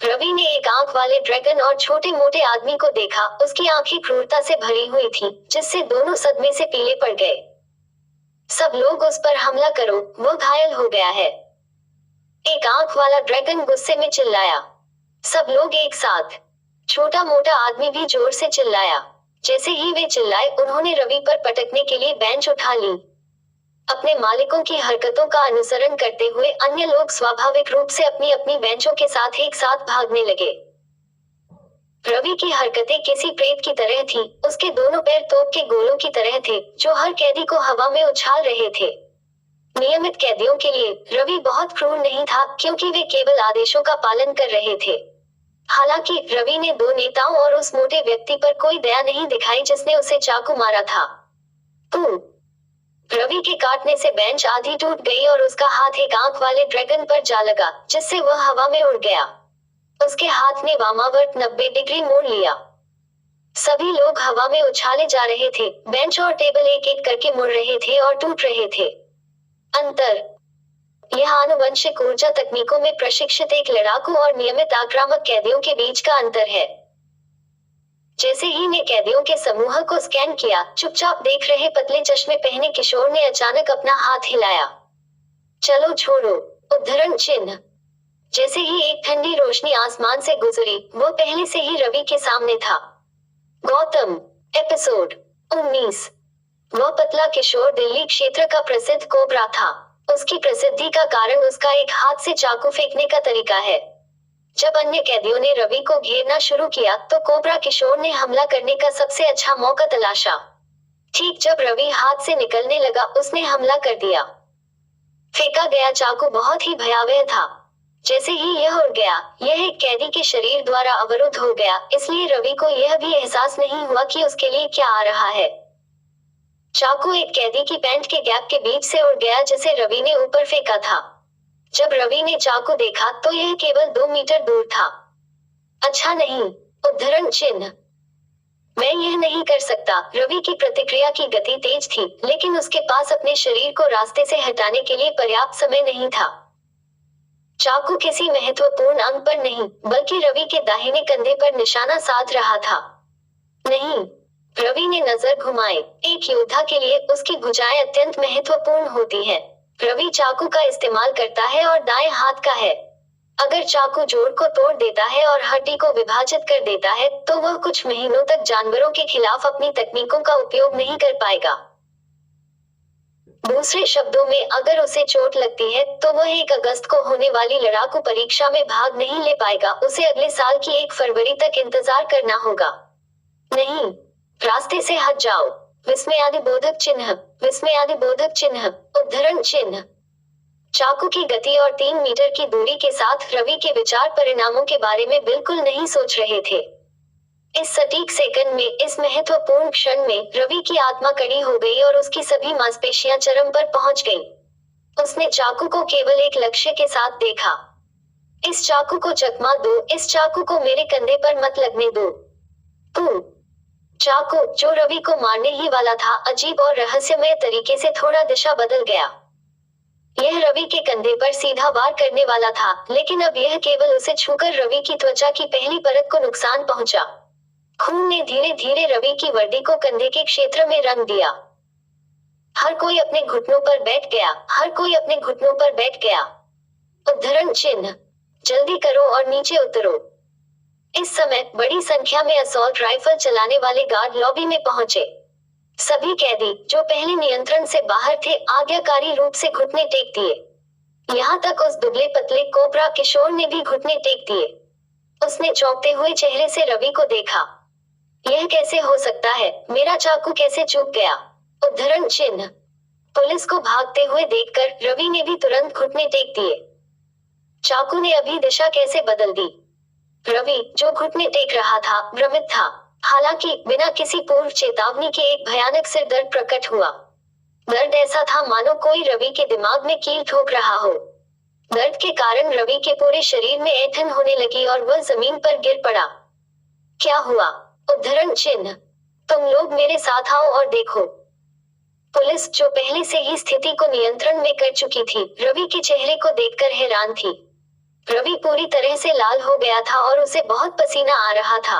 रवि ने एक आंख वाले ड्रैगन और छोटे मोटे आदमी को देखा। उसकी आंखें क्रूरता से भरी हुई थीं, जिससे दोनों सदमे से पीले पड़ गए। सब लोग उस पर हमला करो, वो घायल हो गया है। एक आंख वाला ड्रैगन गुस्से में चिल्लाया। सब लोग एक साथ। छोटा मोटा आदमी भी जोर से चिल्लाया। जैसे ही वे चिल्लाए, उन्होंने रवि पर पटकने के लिए बेंच उठा ली। अपने मालिकों की हरकतों का अनुसरण करते हुए अन्य लोग स्वाभाविक रूप से अपनी अपनी बेंचों के साथ एक साथ भागने लगे। रवि की हरकतें किसी प्रेत की तरह थी। उसके दोनों पैर तोप के गोलों की तरह थे, जो हर कैदी को हवा में उछाल रहे थे। नियमित कैदियों के लिए रवि बहुत क्रूर नहीं था, क्योंकि वे केवल आदेशों का पालन कर रहे थे। हालांकि रवि ने दो नेताओं और उस मोटे व्यक्ति पर कोई दया नहीं दिखाई जिसने उसे चाकू मारा था। रवि के काटने से बेंच आधी टूट गई और उसका हाथ एक आंख वाले ड्रैगन पर जा लगा, जिससे वह हवा में उड़ गया। उसके हाथ ने वामावर्त 90 डिग्री मोड़ लिया। सभी लोग हवा में उछाले जा रहे थे। बेंच और टेबल एक एक करके मुड़ रहे थे और टूट रहे थे। अंतर। यह आनुवंशिक ऊर्जा तकनीकों में प्रशिक्षित एक लड़ाकू और नियमित आक्रामक कैदियों के बीच का अंतर है। जैसे ही ने कैदियों के समूह को स्कैन किया, चुपचाप देख रहे पतले चश्मे पहने किशोर ने अचानक अपना हाथ हिलाया। चलो छोड़ो। उद्धरण चिन्ह। जैसे ही एक ठंडी रोशनी आसमान से गुजरी, वो पहले से ही रवि के सामने था। गौतम। एपिसोड 19। वह पतला किशोर दिल्ली क्षेत्र का प्रसिद्ध कोबरा था। उसकी प्रसिद्धि का कारण उसका एक हाथ से चाकू फेंकने का तरीका है। जब अन्य कैदियों ने रवि को घेरना शुरू किया तो कोबरा किशोर ने हमला करने का सबसे अच्छा मौका तलाशा। ठीक जब रवि हाथ से निकलने लगा उसने हमला कर दिया। फेंका गया चाकू बहुत ही भयावह था। जैसे ही यह उड़ गया, यह एक कैदी के शरीर द्वारा अवरुद्ध हो गया, इसलिए रवि को यह भी एहसास नहीं हुआ कि उसके लिए क्या आ रहा है। चाकू एक कैदी की पैंट के गैप के बीच से उड़ गया जिसे रवि ने ऊपर फेंका था। जब रवि ने चाकू देखा तो यह केवल 2 मीटर दूर था। अच्छा नहीं, उद्धरण चिन्ह। मैं यह नहीं कर सकता। रवि की प्रतिक्रिया की गति तेज थी, लेकिन उसके पास अपने शरीर को रास्ते से हटाने के लिए पर्याप्त समय नहीं था। चाकू किसी महत्वपूर्ण अंग पर नहीं, बल्कि रवि के दाहिने कंधे पर निशाना साध रहा था। नहीं। रवि ने नजर घुमाई। एक योद्धा के लिए उसकी भुजाएं अत्यंत महत्वपूर्ण होती हैं। रवि चाकू का इस्तेमाल करता है और दाएं हाथ का है। अगर चाकू जोड़ को तोड़ देता है और हड्डी को विभाजित कर देता है तो वह कुछ महीनों तक जानवरों के खिलाफ अपनी तकनीकों का उपयोग नहीं कर पाएगा। दूसरे शब्दों में, अगर उसे चोट लगती है तो वह 1 अगस्त को होने वाली लड़ाकू परीक्षा में भाग नहीं ले पाएगा। उसे अगले साल की 1 फरवरी तक इंतजार करना होगा। नहीं, रास्ते से हट जाओ। विस्मयादिबोधक चिन्ह। विस्मयादिबोधक चिन्ह। उद्धरण चिन्ह। चाकू की गति और 3 मीटर की दूरी के साथ रवि के विचार परिणामों के बारे में बिल्कुल नहीं सोच रहे थे। इस सटीक सेकंड में, इस महत्वपूर्ण क्षण में, रवि की आत्मा कड़ी हो गई और उसकी सभी मांसपेशियां चरम पर पहुंच गईं। उसने चाकू को केवल एक लक्ष्य के साथ देखा। इस चाकू को चकमा दो, इस चाकू को मेरे कंधे पर मत लगने दो। तू। चाकू, जो रवि को मारने ही वाला था, अजीब और रहस्यमय तरीके से थोड़ा दिशा बदल गया। यह रवि के कंधे पर सीधा वार करने वाला था, लेकिन अब यह केवल उसे छूकर रवि की त्वचा की पहली परत को नुकसान पहुंचा। खून ने धीरे धीरे रवि की वर्दी को कंधे के क्षेत्र में रंग दिया। हर कोई अपने घुटनों पर बैठ गया। हर कोई अपने घुटनों पर बैठ गया। उद्धरण चिन्ह। जल्दी करो और नीचे उतरो। इस समय बड़ी संख्या में असॉल्ट राइफल चलाने वाले गार्ड लॉबी में पहुंचे। सभी कैदी, जो पहले नियंत्रण से बाहर थे, आज्ञाकारी रूप से घुटने टेक दिए। यहाँ तक उस दुबले पतले कोबरा किशोर ने भी घुटने टेक दिए। उसने चौंकते हुए चेहरे से रवि को देखा। यह कैसे हो सकता है? मेरा चाकू कैसे चूक गया? उद्धरण चिन्ह। पुलिस को भागते हुए देखकर रवि ने भी तुरंत घुटने टेक दिए। चाकू ने अभी दिशा कैसे बदल दी? रवि, जो घुटने टेक रहा था, भ्रमित था। हालांकि बिना किसी पूर्व चेतावनी के एक भयानक सिर दर्द प्रकट हुआ। दर्द ऐसा था मानो कोई रवि के दिमाग में कील ठोक रहा हो। दर्द के कारण रवि के पूरे शरीर में ऐंठन होने लगी और वह जमीन पर गिर पड़ा। क्या हुआ? उद्धरण चिन्ह। तुम लोग मेरे साथ आओ और देखो। पुलिस, जो पहले से ही स्थिति को नियंत्रण में कर चुकी थी, रवि के चेहरे को देखकर हैरान थी। रवि पूरी तरह से लाल हो गया था और उसे बहुत पसीना आ रहा था।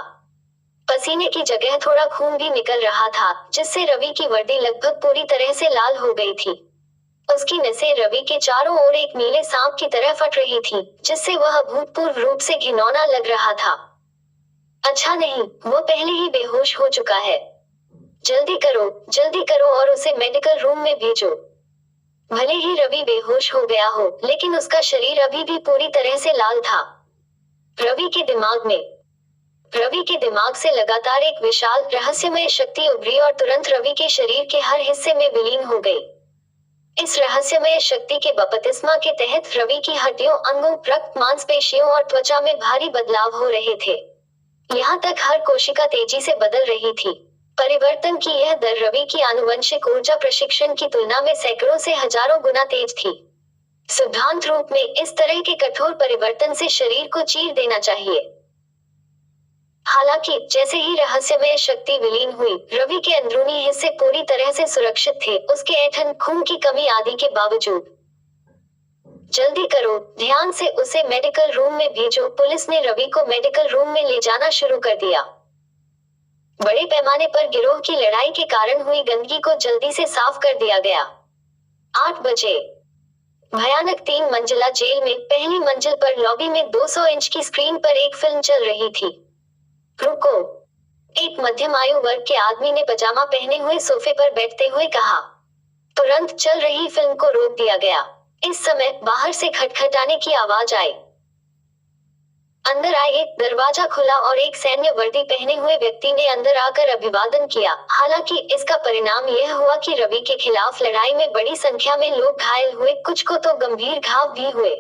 पसीने की जगह थोड़ा खून भी निकल रहा था, जिससे रवि की वर्दी लगभग पूरी तरह से लाल हो गई थी। उसकी नसें रवि के चारों ओर एक नीले सांप की तरह फट रही थी, जिससे वह अभूतपूर्व रूप से घिनौना लग रहा था। अच्छा नहीं, वो पहले ही बेहोश हो चुका है। जल्दी करो और उसे मेडिकल रूम में भेजो। भले ही रवि बेहोश हो गया हो, लेकिन उसका शरीर अभी भी पूरी तरह से लाल था। रवि के दिमाग से लगातार एक विशाल रहस्यमय शक्ति उभरी और तुरंत रवि के शरीर के हर हिस्से में विलीन हो गई। इस रहस्यमय शक्ति के बपतिस्मा के तहत रवि की हड्डियों, अंगों, रक्त, मांसपेशियों और त्वचा में भारी बदलाव हो रहे थे। यहाँ तक हर कोशिका तेजी से बदल रही थी। परिवर्तन की यह दर रवि की आनुवंशिक ऊर्जा प्रशिक्षण की तुलना में सैकड़ों से हजारों गुना तेज थी। सिद्धांत रूप में इस तरह के कठोर परिवर्तन से शरीर को चीर देना चाहिए। हालांकि जैसे ही रहस्यमय शक्ति विलीन हुई, रवि के अंदरूनी हिस्से पूरी तरह से सुरक्षित थे, उसके ऐंठन, खून की कमी आदि के बावजूद। जल्दी करो, ध्यान से उसे मेडिकल रूम में भेजो। पुलिस ने रवि को मेडिकल रूम में ले जाना शुरू कर दिया। बड़े पैमाने पर गिरोह की लड़ाई के कारण हुई गंदगी को जल्दी से साफ कर दिया गया। 8 बजे भयानक 3 मंजिला जेल में पहली मंजिल पर लॉबी में 200 इंच की स्क्रीन पर एक फिल्म चल रही थी। रुको, एक मध्यम आयु वर्ग के आदमी ने पजामा पहने हुए सोफे पर बैठते हुए कहा। तुरंत चल रही फिल्म को रोक दिया गया। इस समय बाहर से खटखटाने की आवाज आई। अंदर आए, दरवाजा खुला और एक सैन्य वर्दी पहने हुए व्यक्ति ने अंदर आकर अभिवादन किया। हालांकि इसका परिणाम यह हुआ कि रवि के खिलाफ लड़ाई में बड़ी संख्या में लोग घायल हुए, कुछ को तो गंभीर घाव भी हुए।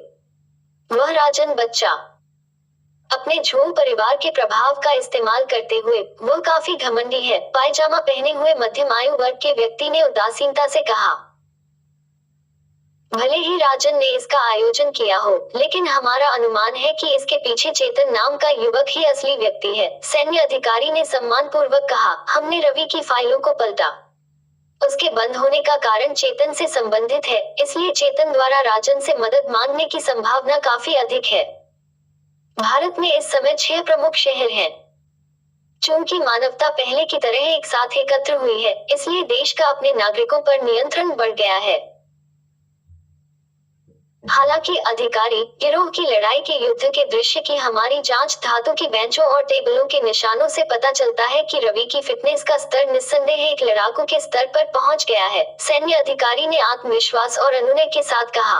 वह राजन बच्चा अपने झोल परिवार के प्रभाव का इस्तेमाल करते हुए, वह काफी घमंडी है, पायजामा पहने हुए मध्यम आयु वर्ग के व्यक्ति ने उदासीनता से कहा। भले ही राजन ने इसका आयोजन किया हो, लेकिन हमारा अनुमान है कि इसके पीछे चेतन नाम का युवक ही असली व्यक्ति है, सैन्य अधिकारी ने सम्मानपूर्वक कहा। हमने रवि की फाइलों को पलटा। उसके बंद होने का कारण चेतन से संबंधित है, इसलिए चेतन द्वारा राजन से मदद मांगने की संभावना काफी अधिक है। भारत में इस समय 6 प्रमुख शहर हैं। चूंकि मानवता पहले की तरह एक साथ एकत्र हुई है, इसलिए देश का अपने नागरिकों पर नियंत्रण बढ़ गया है। हालांकि अधिकारी गिरोह की लड़ाई के युद्ध के दृश्य की हमारी जांच धातु की बेंचों और टेबलों के निशानों से पता चलता है कि रवि की फिटनेस का स्तर निस्संदेह एक लड़ाकू के स्तर पर पहुंच गया है, सैन्य अधिकारी ने आत्मविश्वास और अनुनय के साथ कहा।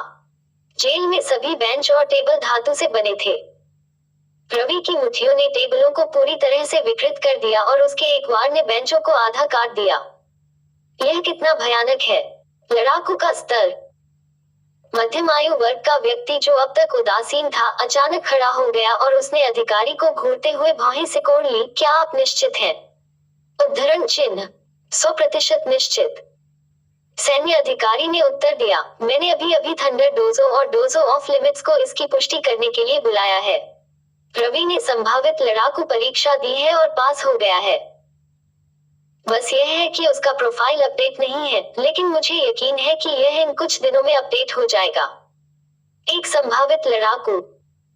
जेल में सभी बेंच और टेबल धातु से बने थे। रवि की मुट्ठियों ने टेबलों को पूरी तरह से विकृत कर दिया और उसके एक वार ने बेंचों को आधा काट दिया। यह कितना भयानक है। लड़ाकू का स्तर। मध्यम आयु वर्ग का व्यक्ति जो अब तक उदासीन था, अचानक खड़ा हो गया और उसने अधिकारी को घूरते हुए भौहें सिकोड़ ली। क्या आप निश्चित हैं? उद्धरण चिन्ह 100% निश्चित। सैन्य अधिकारी ने उत्तर दिया, मैंने अभी अभी थंडर डोजो और डोजो ऑफ लिमिट्स को इसकी पुष्टि करने के लिए बुलाया है। रवि ने संभावित लड़ाकू परीक्षा दी है और पास हो गया है। बस यह है कि उसका प्रोफाइल अपडेट नहीं है, लेकिन मुझे यकीन है कि यह इन कुछ दिनों में अपडेट हो जाएगा। एक संभावित लड़ाकू।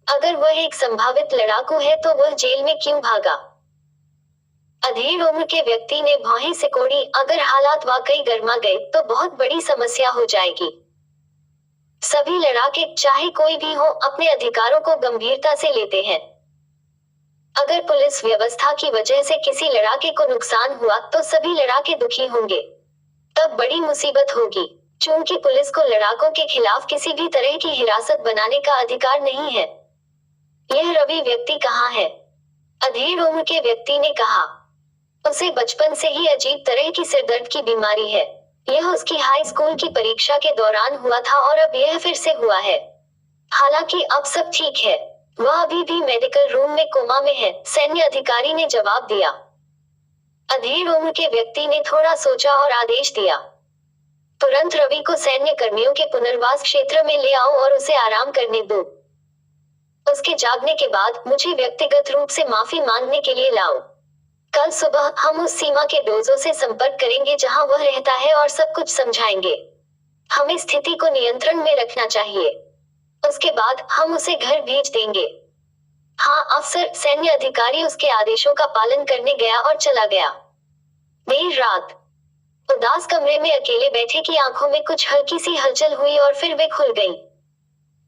अगर वह एक संभावित लड़ाकू है तो वह जेल में क्यों भागा? अधेड़ उम्र के व्यक्ति ने भौहें सिकोड़ी। अगर हालात वाकई गर्मा गए तो बहुत बड़ी समस्या हो जाएगी। सभी लड़ाके, चाहे कोई भी हो, अपने अधिकारों को गंभीरता से लेते हैं। अगर पुलिस व्यवस्था की वजह से किसी लड़ाके को नुकसान हुआ तो सभी लड़ाके दुखी होंगे। तब बड़ी मुसीबत होगी। चूंकि पुलिस को लड़ाकों के खिलाफ किसी भी तरह की हिरासत बनाने का अधिकार नहीं है। यह रवि व्यक्ति कहाँ है? अधेड़ उम्र के व्यक्ति ने कहा। उसे बचपन से ही अजीब तरह की सिरदर्द की बीमारी है। यह उसकी हाई स्कूल की परीक्षा के दौरान हुआ था और अब यह फिर से हुआ है। हालांकि अब सब ठीक है। वह अभी भी मेडिकल रूम में कोमा में है, सैन्य अधिकारी ने जवाब दिया। अधेड़ उम्र के व्यक्ति ने थोड़ा सोचा और आदेश दिया, तुरंत रवि को सैन्य कर्मियों के पुनर्वास क्षेत्र में ले आओ और उसे आराम करने दो। उसके जागने के बाद मुझे व्यक्तिगत रूप से माफी मांगने के लिए लाओ। कल सुबह हम उस सीमा के डोजो से संपर्क करेंगे जहां वह रहता है और सब कुछ समझाएंगे। हमें स्थिति को नियंत्रण में रखना चाहिए। उसके बाद हम उसे घर भेज देंगे। हाँ अफसर, सैन्य अधिकारी उसके आदेशों का पालन करने गया और चला गया। देर रात उदास कमरे में अकेले बैठे की आंखों में कुछ हल्की सी हलचल हुई और फिर वे खुल गईं।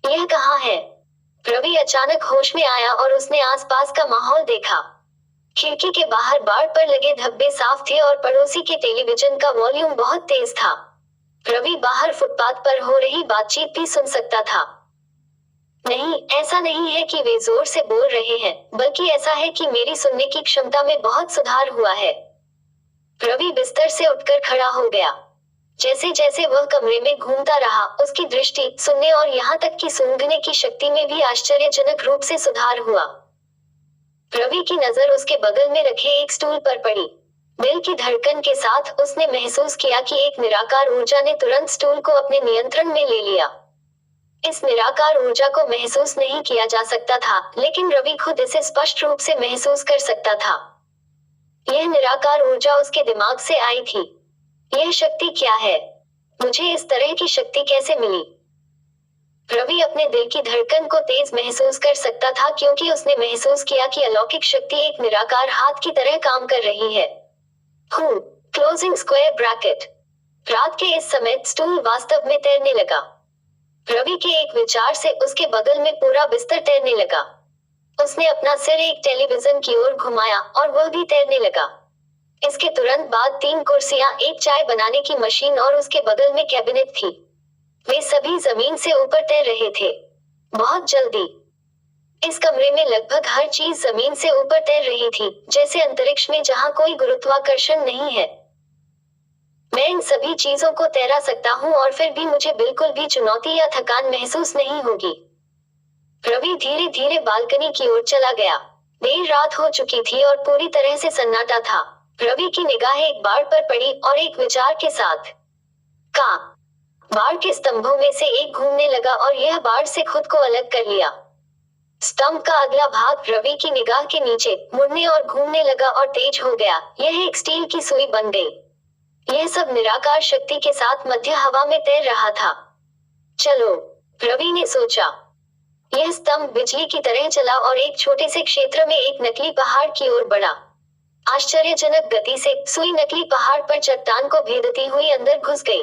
यह कहाँ है? रवि अचानक होश में आया और उसने आसपास का माहौल देखा। खिड़की के बाहर बाड़ पर लगे धब्बे साफ थे और पड़ोसी के टेलीविजन का वॉल्यूम बहुत तेज था। रवि बाहर फुटपाथ पर हो रही बातचीत भी सुन सकता था। नहीं, ऐसा नहीं है कि वे जोर से बोल रहे हैं, बल्कि ऐसा है कि मेरी सुनने की क्षमता में बहुत सुधार हुआ है। रवि बिस्तर से उठकर खड़ा हो गया। जैसे जैसे वह कमरे में घूमता रहा, उसकी दृष्टि, सुनने और यहाँ तक कि सूंघने की शक्ति में भी आश्चर्यजनक रूप से सुधार हुआ। रवि की नजर उसके बगल में रखे एक स्टूल पर पड़ी। दिल की धड़कन के साथ उसने महसूस किया कि एक निराकार ऊर्जा ने तुरंत स्टूल को अपने नियंत्रण में ले लिया। इस निराकार ऊर्जा को महसूस नहीं किया जा सकता था, लेकिन रवि खुद इसे स्पष्ट रूप से महसूस कर सकता था। यह निराकार ऊर्जा उसके दिमाग से आई थी। यह शक्ति क्या है? मुझे इस तरह की शक्ति कैसे मिली? रवि अपने दिल की धड़कन को तेज महसूस कर सकता था, क्योंकि उसने महसूस किया कि अलौकिक शक्ति एक निराकार हाथ की तरह काम कर रही है। Closing square bracket. रात के इस समय स्टूल वास्तव में तैरने लगा। रवि के एक विचार से उसके बगल में पूरा बिस्तर तैरने लगा। उसने अपना सिर एक टेलीविजन की ओर घुमाया और वह भी तैरने लगा। इसके तुरंत बाद 3 कुर्सियां, एक चाय बनाने की मशीन और उसके बगल में कैबिनेट थी। वे सभी जमीन से ऊपर तैर रहे थे। बहुत जल्दी इस कमरे में लगभग हर चीज जमीन से ऊपर तैर रही थी, जैसे अंतरिक्ष में जहां कोई गुरुत्वाकर्षण नहीं है। मैं इन सभी चीजों को तैरा सकता हूँ और फिर भी मुझे बिल्कुल भी चुनौती या थकान महसूस नहीं होगी। रवि धीरे धीरे बालकनी की ओर चला गया। देर रात हो चुकी थी और पूरी तरह से सन्नाटा था। रवि की निगाहें एक बाड़ पर पड़ी और एक विचार के साथ का बाड़ के स्तंभों में से एक घूमने लगा और यह बाड़ से खुद को अलग कर लिया। स्तंभ का अगला भाग रवि की निगाह के नीचे मुड़ने और घूमने लगा और तेज हो गया। यह एक स्टील की सुई बन गई। यह सब निराकार शक्ति के साथ मध्य हवा में तैर रहा था। चलो, रवि ने सोचा। यह स्तंभ बिजली की तरह चला और एक छोटे से क्षेत्र में एक नकली पहाड़ की ओर बढ़ा। आश्चर्यजनक गति से सुई नकली पहाड़ पर चट्टान को भेदती हुई अंदर घुस गई।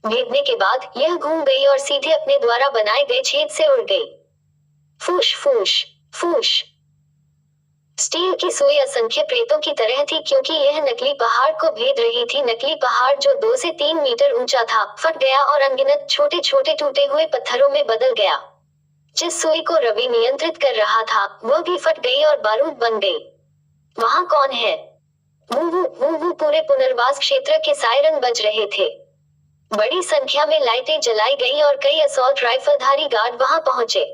भेदने के बाद यह घूम गई और सीधे अपने द्वारा बनाए गए छेद से उड़ गई। फूश फूश फूश। स्टील की सुई असंख्य प्रेतों की तरह थी क्योंकि यह नकली पहाड़ को भेद रही थी। नकली पहाड़ जो 2 से 3 मीटर ऊंचा था, फट गया और अनगिनत छोटे छोटे टूटे हुए पत्थरों में बदल गया। जिस सुई को रवि नियंत्रित कर रहा था, वह भी फट गई और बारूद बन गई। वहां कौन है? वू वू वू वू। पूरे पुनर्वास क्षेत्र के सायरन बज रहे थे। बड़ी संख्या में लाइटें जलाई गई और कई असॉल्ट राइफलधारी गार्ड वहां पहुंचे।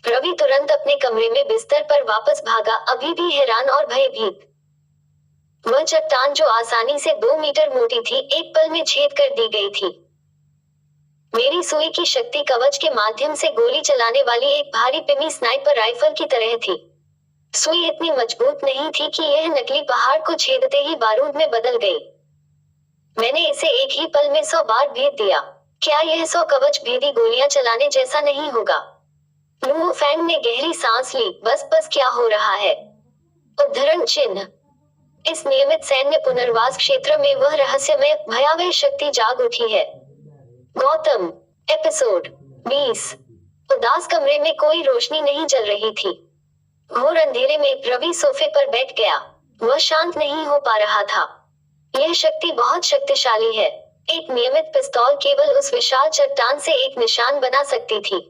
रवि तुरंत अपने कमरे में बिस्तर पर वापस भागा, अभी भी हैरान और भयभीत। वह चट्टान जो आसानी से 2 मीटर मोटी थी, एक पल में छेद कर दी गई थी। मेरी सुई की शक्ति कवच के माध्यम से गोली चलाने वाली एक भारी पिमी स्नाइपर राइफल की तरह थी। सुई इतनी मजबूत नहीं थी कि यह नकली पहाड़ को छेदते ही बारूद में बदल गई। मैंने इसे एक ही पल में 100 बार भेद दिया। क्या यह 100 कवच भेदी गोलियां चलाने जैसा नहीं होगा? लुओ फैंग ने गहरी सांस ली। बस क्या हो रहा है? उद्धरण चिन्ह। इस नियमित सैन्य पुनर्वास क्षेत्र में वह रहस्यमय भयावह शक्ति जाग उठी है। गौतम। एपिसोड 20। उदास कमरे में कोई रोशनी नहीं जल रही थी। घोर अंधेरे में रवि सोफे पर बैठ गया। वह शांत नहीं हो पा रहा था। यह शक्ति बहुत शक्तिशाली है। एक नियमित पिस्तौल केवल उस विशाल चट्टान से एक निशान बना सकती थी।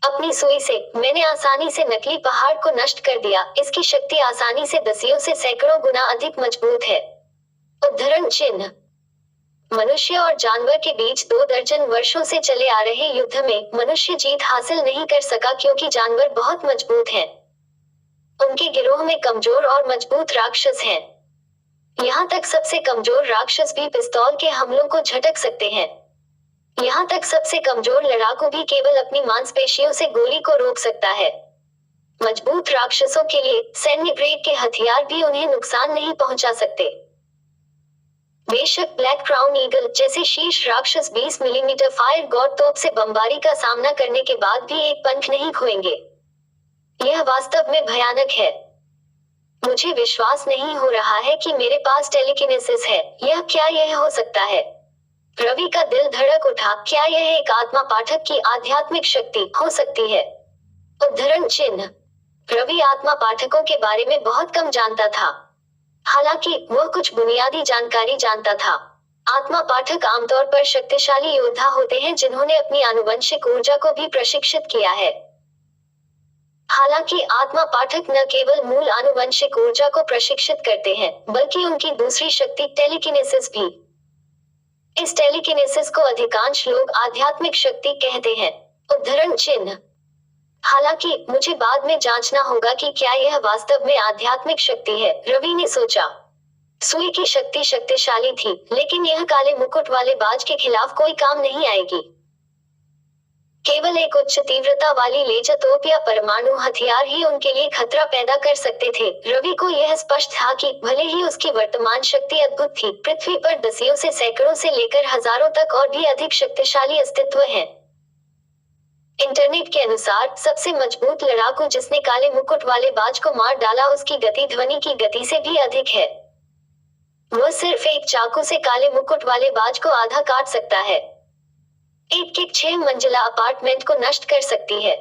अपनी सुई से मैंने आसानी से नकली पहाड़ को नष्ट कर दिया। इसकी शक्ति आसानी से दसियों से सैकड़ों गुना अधिक मजबूत है। उद्धरण चिन्ह। मनुष्य और जानवर के बीच 2 दर्जन वर्षों से चले आ रहे युद्ध में मनुष्य जीत हासिल नहीं कर सका क्योंकि जानवर बहुत मजबूत हैं। उनके गिरोह में कमजोर और मजबूत राक्षस हैं। यहाँ तक सबसे कमजोर राक्षस भी पिस्तौल के हमलों को झटक सकते हैं। यहाँ तक सबसे कमजोर लड़ाकू भी केवल अपनी मांसपेशियों से गोली को रोक सकता है। मजबूत राक्षसों के लिए सैन्य ग्रेड के हथियार भी उन्हें नुकसान नहीं पहुंचा सकते। बेशक ब्लैक क्राउन ईगल जैसे शीर्ष राक्षस 20 मिलीमीटर फायर गॉड तोप से बमबारी का सामना करने के बाद भी एक पंख नहीं खोएंगे। यह वास्तव में भयानक है। मुझे विश्वास नहीं हो रहा है कि मेरे पास टेलीकिनेसिस है। क्या यह हो सकता है? रवि का दिल धड़क उठा। क्या यह एक आत्मा पाठक की आध्यात्मिक शक्ति हो सकती है? उद्धरण चिन्ह। रवि आत्मा पाठकों के बारे में बहुत कम जानता था। हालांकि वह कुछ बुनियादी जानकारी जानता था। आत्मा पाठक आमतौर पर शक्तिशाली योद्धा होते हैं जिन्होंने अपनी आनुवंशिक ऊर्जा को भी प्रशिक्षित किया है। हालांकि आत्मा पाठक न केवल मूल आनुवंशिक ऊर्जा को प्रशिक्षित करते हैं, बल्कि उनकी दूसरी शक्ति टेलीकिनेसिस भी। इस टेलीकिनेसिस को अधिकांश लोग आध्यात्मिक शक्ति कहते हैं। उद्धरण चिन्ह। हालांकि मुझे बाद में जांचना होगा कि क्या यह वास्तव में आध्यात्मिक शक्ति है, रवि ने सोचा। सुई की शक्ति शक्तिशाली थी, लेकिन यह काले मुकुट वाले बाज के खिलाफ कोई काम नहीं आएगी। केवल एक उच्च तीव्रता वाली लेजर तोप या परमाणु हथियार ही उनके लिए खतरा पैदा कर सकते थे। रवि को यह स्पष्ट था कि भले ही उसकी वर्तमान शक्ति अद्भुत थी, पृथ्वी पर दसियों से सैकड़ों से लेकर हजारों तक और भी अधिक शक्तिशाली अस्तित्व हैं। इंटरनेट के अनुसार सबसे मजबूत लड़ाकू जिसने काले मुकुट वाले बाज को मार डाला, उसकी गति ध्वनि की गति से भी अधिक है। वह सिर्फ एक चाकू से काले मुकुट वाले बाज को आधा काट सकता है। एक 6 मंजिला अपार्टमेंट को नष्ट कर सकती है।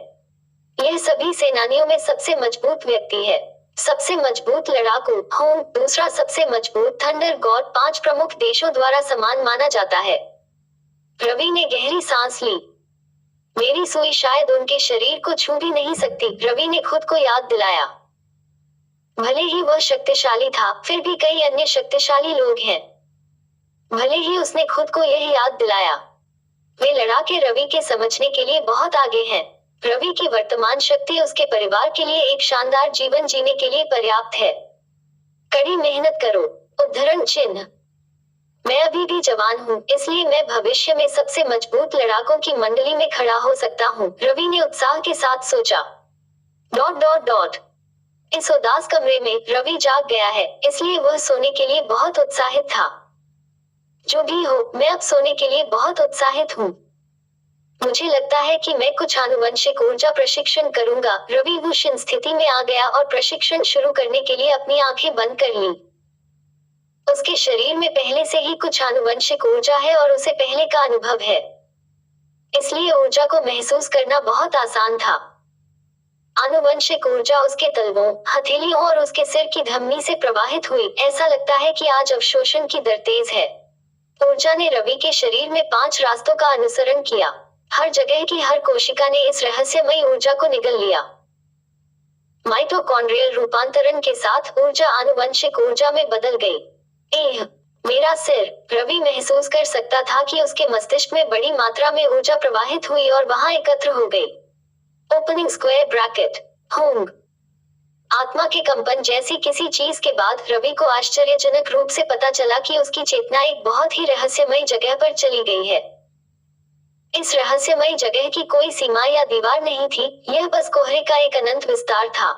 यह सभी सेनानियों में सबसे मजबूत व्यक्ति है। सबसे मजबूत लड़ाकू होम, दूसरा सबसे मजबूत थंडर गॉड 5 प्रमुख देशों द्वारा समान माना जाता है। रवि ने गहरी सांस ली। मेरी सुई शायद उनके शरीर को छू भी नहीं सकती, रवि ने खुद को याद दिलाया। भले ही वह शक्तिशाली था, फिर भी कई अन्य शक्तिशाली लोग हैं। भले ही उसने खुद को यह याद दिलाया। वे लड़ाके रवि के समझने के लिए बहुत आगे हैं। रवि की वर्तमान शक्ति उसके परिवार के लिए एक शानदार जीवन जीने के लिए पर्याप्त है। कड़ी मेहनत करो। उद्धरण चिन्ह। मैं अभी भी जवान हूँ, इसलिए मैं भविष्य में सबसे मजबूत लड़ाकों की मंडली में खड़ा हो सकता हूँ, रवि ने उत्साह के साथ सोचा। Dot dot dot. इस उदास कमरे में रवि जाग गया है, इसलिए वह सोने के लिए बहुत उत्साहित था। जो भी हो, मैं अब सोने के लिए बहुत उत्साहित हूँ। मुझे लगता है कि मैं कुछ आनुवंशिक ऊर्जा प्रशिक्षण करूंगा। रवि उस स्थिति में आ गया और प्रशिक्षण शुरू करने के लिए अपनी आंखें बंद कर ली। उसके शरीर में पहले से ही कुछ आनुवंशिक ऊर्जा है और उसे पहले का अनुभव है, इसलिए ऊर्जा को महसूस करना बहुत आसान था। आनुवंशिक ऊर्जा उसके तलवों, हथेलियों और उसके सिर की धमनी से प्रवाहित हुई। ऐसा लगता है कि आज अवशोषण की दर तेज है। ऊर्जा ने रवि के शरीर में 5 रास्तों का अनुसरण किया। हर जगह की हर कोशिका ने इस रहस्यमयी ऊर्जा को निगल लिया। माइटोकॉन्ड्रियल रूपांतरण के साथ ऊर्जा आनुवंशिक ऊर्जा में बदल गई। एह, मेरा सिर। रवि महसूस कर सकता था कि उसके मस्तिष्क में बड़ी मात्रा में ऊर्जा प्रवाहित हुई और वहां एकत्र हो गई। Opening square bracket. होंग। आत्मा के कंपन जैसी किसी चीज के बाद रवि को आश्चर्यजनक रूप से पता चला कि उसकी चेतना एक बहुत ही रहस्यमयी जगह पर चली गई है। इस रहस्यमयी जगह की कोई सीमा या दीवार नहीं थी, यह बस कोहरे का एक अनंत विस्तार था।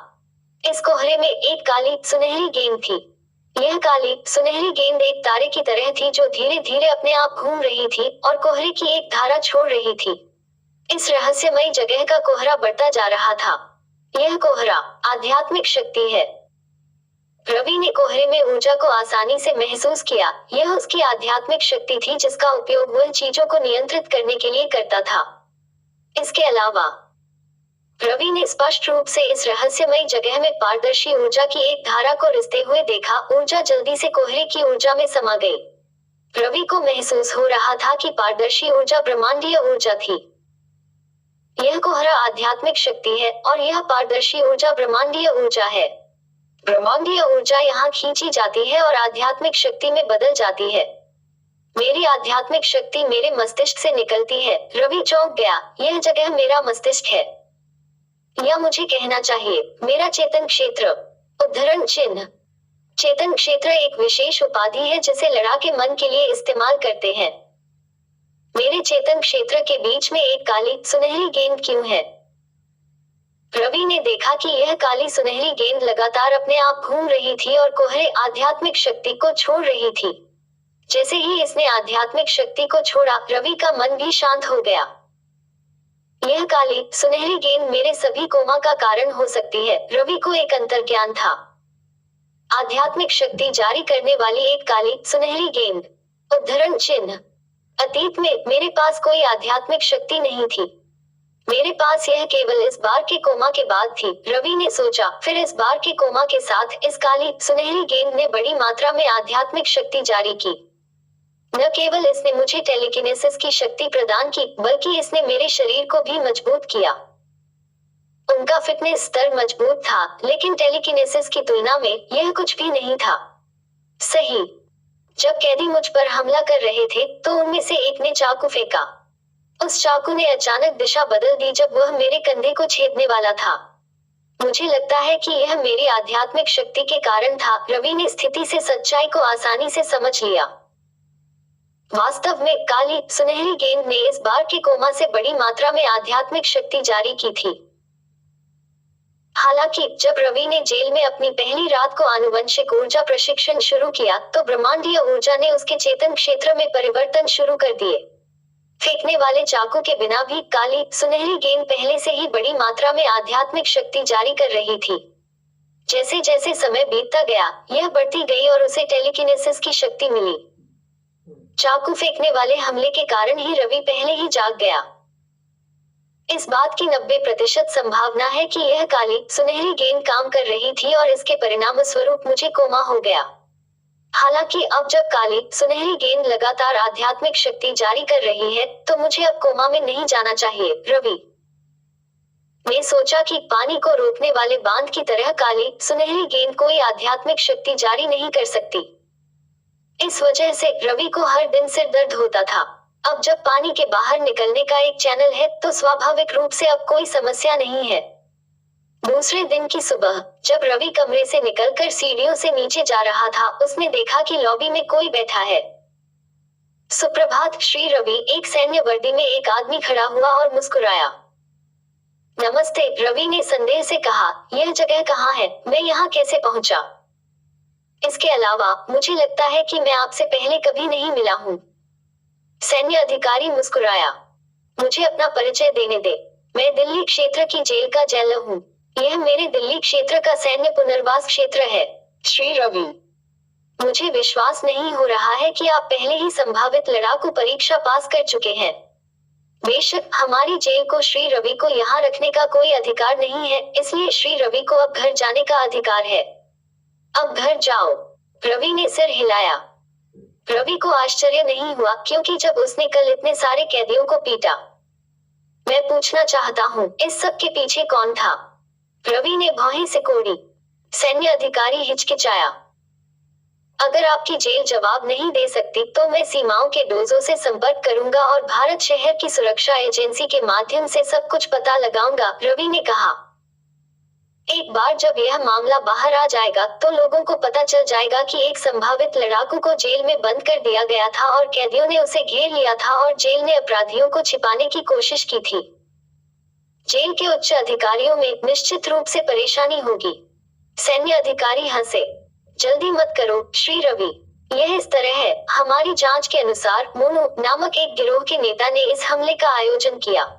इस कोहरे में एक काली सुनहरी गेंद थी। यह काली सुनहरी गेंद एक तारे की तरह थी जो धीरे धीरे अपने आप घूम रही थी और कोहरे की एक धारा छोड़ रही थी। इस रहस्यमयी जगह का कोहरा बढ़ता जा रहा था। यह कोहरा आध्यात्मिक शक्ति है। रवि ने कोहरे में ऊर्जा को आसानी से महसूस किया। यह उसकी आध्यात्मिक शक्ति थी जिसका उपयोग वह चीजों को नियंत्रित करने के लिए करता था। इसके अलावा रवि ने स्पष्ट रूप से इस रहस्यमयी जगह में पारदर्शी ऊर्जा की एक धारा को रिसते हुए देखा। ऊर्जा जल्दी से कोहरे की ऊर्जा में समा गई। रवि को महसूस हो रहा था कि पारदर्शी ऊर्जा ब्रह्मांडीय ऊर्जा थी। यह कोहरा आध्यात्मिक शक्ति है और यह पारदर्शी ऊर्जा ब्रह्मांडीय ऊर्जा है। ब्रह्मांडीय ऊर्जा यहाँ खींची जाती है और आध्यात्मिक शक्ति में बदल जाती है। मेरी आध्यात्मिक शक्ति मेरे मस्तिष्क से निकलती है। रवि चौंक गया। यह जगह मेरा मस्तिष्क है, या मुझे कहना चाहिए मेरा चेतन क्षेत्र। उद्धरण चिन्ह। चेतन क्षेत्र एक विशेष उपाधि है जिसे लड़ाके मन के लिए इस्तेमाल करते हैं। मेरे चेतन क्षेत्र के बीच में एक काली सुनहरी गेंद क्यों है? रवि ने देखा कि यह काली सुनहरी गेंद लगातार अपने आप घूम रही थी और कोहरे आध्यात्मिक शक्ति को छोड़ रही थी। जैसे ही इसने आध्यात्मिक शक्ति को छोड़ा, रवि का मन भी शांत हो गया। यह काली सुनहरी गेंद मेरे सभी कोमा का कारण हो सकती है। रवि को एक अंतर्ज्ञान था। आध्यात्मिक शक्ति जारी करने वाली एक काली सुनहरी गेंद। उद्धरण चिन्ह। अतीत में मेरे पास कोई आध्यात्मिक शक्ति नहीं थी। मेरे पास यह केवल इस बार के कोमा के बाद थी, रवि ने सोचा। फिर इस बार के कोमा के साथ इस काली सुनहरी गेंद ने बड़ी मात्रा में आध्यात्मिक शक्ति जारी की। न केवल इसने मुझे टेलीकिनेसिस की शक्ति प्रदान की, बल्कि इसने मेरे शरीर को भी मजबूत किया। उनका फिटनेस स्तर मजबूत था, लेकिन टेलीकिनेसिस की तुलना में यह कुछ भी नहीं था। सही। जब कैदी मुझ पर हमला कर रहे थे, तो उनमें से एक ने चाकू फेंका। उस चाकू ने अचानक दिशा बदल दी जब वह मेरे कंधे को छेदने वाला था। मुझे लगता है कि यह मेरी आध्यात्मिक शक्ति के कारण था। रवि ने स्थिति से सच्चाई को आसानी से समझ लिया। वास्तव में काली सुनहरी गेंद ने इस बार के कोमा से बड़ी मात्रा में आध्यात्मिक शक्ति जारी की थी। हालांकि जब रवि ने जेल में अपनी पहली रात को आनुवंशिक ऊर्जा प्रशिक्षण शुरू किया, तो ब्रह्मांडीय ऊर्जा ने उसके चेतन क्षेत्र में परिवर्तन शुरू कर दिए। फेंकने वाले चाकू के बिना भी काली सुनहरी गेंद पहले से ही बड़ी मात्रा में आध्यात्मिक शक्ति जारी कर रही थी। जैसे जैसे समय बीतता गया, यह बढ़ती गई और उसे टेलीकिनेसिस की शक्ति मिली। चाकू फेंकने वाले हमले के कारण ही रवि पहले ही जाग गया। इस बात की 90% संभावना है कि यह काली सुनहरी गेंद काम कर रही थी और इसके परिणाम स्वरूप मुझे कोमा हो गया। हालांकि अब जब काली सुनहरी गेंद लगातार आध्यात्मिक शक्ति जारी कर रही है, तो मुझे अब कोमा में नहीं जाना चाहिए। रवि ने सोचा कि पानी को रोकने वाले बांध की तरह काली सुनहरी गेंद कोई आध्यात्मिक शक्ति जारी नहीं कर सकती। इस वजह से रवि को हर दिन सिर दर्द होता था। अब जब पानी के बाहर निकलने का एक चैनल है, तो स्वाभाविक रूप से अब कोई समस्या नहीं है। दूसरे दिन की सुबह जब रवि कमरे से निकलकर सीढ़ियों से नीचे जा रहा था, उसने देखा कि लॉबी में कोई बैठा है। सुप्रभात श्री रवि, एक सैन्य वर्दी में एक आदमी खड़ा हुआ और मुस्कुराया। नमस्ते, रवि ने संदेह से कहा, यह जगह कहाँ है, मैं यहाँ कैसे पहुंचा? इसके अलावा मुझे लगता है कि मैं आपसे पहले कभी नहीं मिला हूँ। सैन्य अधिकारी मुस्कुराया। मुझे अपना परिचय देने दे। मैं दिल्ली क्षेत्र की जेल का जेलर हूँ। यह मेरे दिल्ली क्षेत्र का सैन्य पुनर्वास क्षेत्र है। श्री रवि, मुझे विश्वास नहीं हो रहा है कि आप पहले ही संभावित लड़ाकू परीक्षा पास कर चुके हैं। बेशक हमारी जेल को श्री रवि को यहाँ रखने का कोई अधिकार नहीं है, इसलिए श्री रवि को अब घर जाने का अधिकार है। अब घर जाओ। रवि ने सिर हिलाया। रवि को आश्चर्य नहीं हुआ, क्योंकि जब उसने कल इतने सारे कैदियों को पीटा। मैं पूछना चाहता हूँ, इस सब के पीछे कौन था? रवि ने भौहें सिकोड़ी। सैन्य अधिकारी हिचकिचाया। अगर आपकी जेल जवाब नहीं दे सकती, तो मैं सीमाओं के डोजों से संपर्क करूंगा और भारत शहर की सुरक्षा एजेंसी के माध्यम से सब कुछ पता लगाऊंगा, रवि ने कहा। एक बार जब यह मामला बाहर आ जाएगा, तो लोगों को पता चल जाएगा कि एक संभावित लड़ाकू को जेल में बंद कर दिया गया था और कैदियों ने उसे घेर लिया था और जेल ने अपराधियों को छिपाने की कोशिश की थी। जेल के उच्च अधिकारियों में निश्चित रूप से परेशानी होगी। सैन्य अधिकारी हंसे। जल्दी मत करो श्री रवि, यह इस तरह है, हमारी जांच के अनुसार मोनू नामक एक गिरोह के नेता ने इस हमले का आयोजन किया।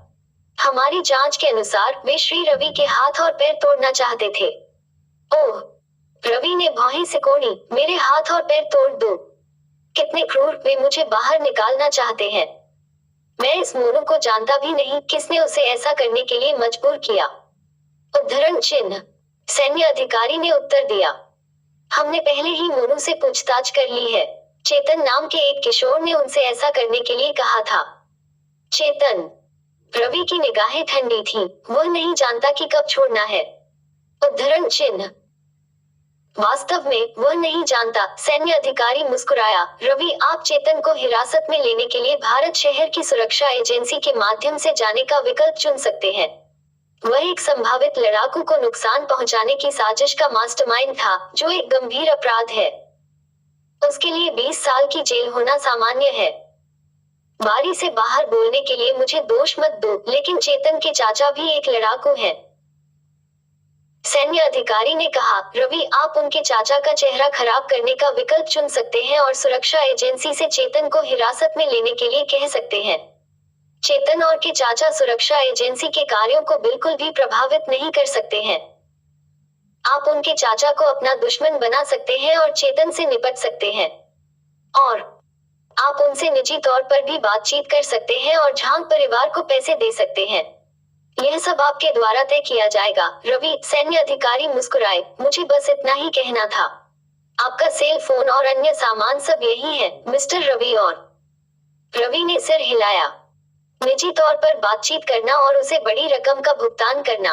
हमारी जांच के अनुसार वे श्री रवि के हाथ और पैर तोड़ना चाहते थे। ओह, रवि ने भौहें सिकोड़ी। मेरे हाथ और पैर तोड़ दो? कितने क्रूर, वे मुझे बाहर निकालना चाहते हैं। मैं इस मोनू को जानता भी नहीं, किसने उसे ऐसा करने के लिए मजबूर किया? उद्धरण चिन्ह। सैन्य अधिकारी ने उत्तर दिया। हमने पहले ही मोनू से पूछताछ कर ली है। चेतन नाम के एक किशोर ने उनसे ऐसा करने के लिए कहा था। चेतन? रवि की निगाहें ठंडी थीं, वह नहीं जानता कि कब छोड़ना है। उद्धरण चिन्ह। वास्तव में वह नहीं जानता, सैन्य अधिकारी मुस्कुराया। रवि, आप चेतन को हिरासत में लेने के लिए भारत शहर की सुरक्षा एजेंसी के माध्यम से जाने का विकल्प चुन सकते हैं। वह एक संभावित लड़ाकू को नुकसान पहुंचाने की साजिश का मास्टरमाइंड था, जो एक गंभीर अपराध है। उसके लिए 20 साल की जेल होना सामान्य है। बारी से बाहर बोलने के लिए मुझे दोष मत दो, लेकिन चेतन के चाचा भी एक लड़ाकू हैं। सैन्य अधिकारी ने कहा। रवि, आप उनके चाचा का चेहरा खराब करने का विकल्प चुन सकते हैं और सुरक्षा एजेंसी से चेतन को हिरासत में लेने के लिए कह सकते हैं। चेतन और के चाचा सुरक्षा एजेंसी के कार्यों को बिल्कुल भी प्रभावित नहीं कर सकते हैं। आप उनके चाचा को अपना दुश्मन बना सकते हैं और चेतन से निपट सकते हैं। और आप उनसे निजी तौर पर भी बातचीत कर सकते हैं और झांग परिवार को पैसे दे सकते हैं। यह सब आपके द्वारा तय किया जाएगा। रवि, सैन्य अधिकारी मुस्कुराए। मुझे बस इतना ही कहना था। आपका सेल फोन और अन्य सामान सब यही है, मिस्टर रवि। और रवि ने सिर हिलाया। निजी तौर पर बातचीत करना और उसे बड़ी रकम का भुगतान करना,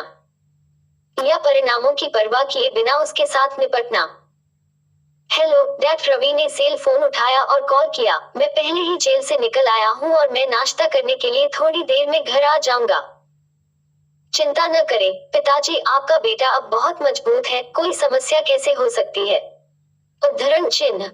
या परिणामों की परवाह किए बिना उसके साथ निपटना। हेलो डैड, रवि ने सेल फोन उठाया और कॉल किया। मैं पहले ही जेल से निकल आया हूँ और मैं नाश्ता करने के लिए थोड़ी देर में घर आ जाऊंगा। चिंता न करें पिताजी, आपका बेटा अब बहुत मजबूत है, कोई समस्या कैसे हो सकती है? उद्धरण चिन्ह।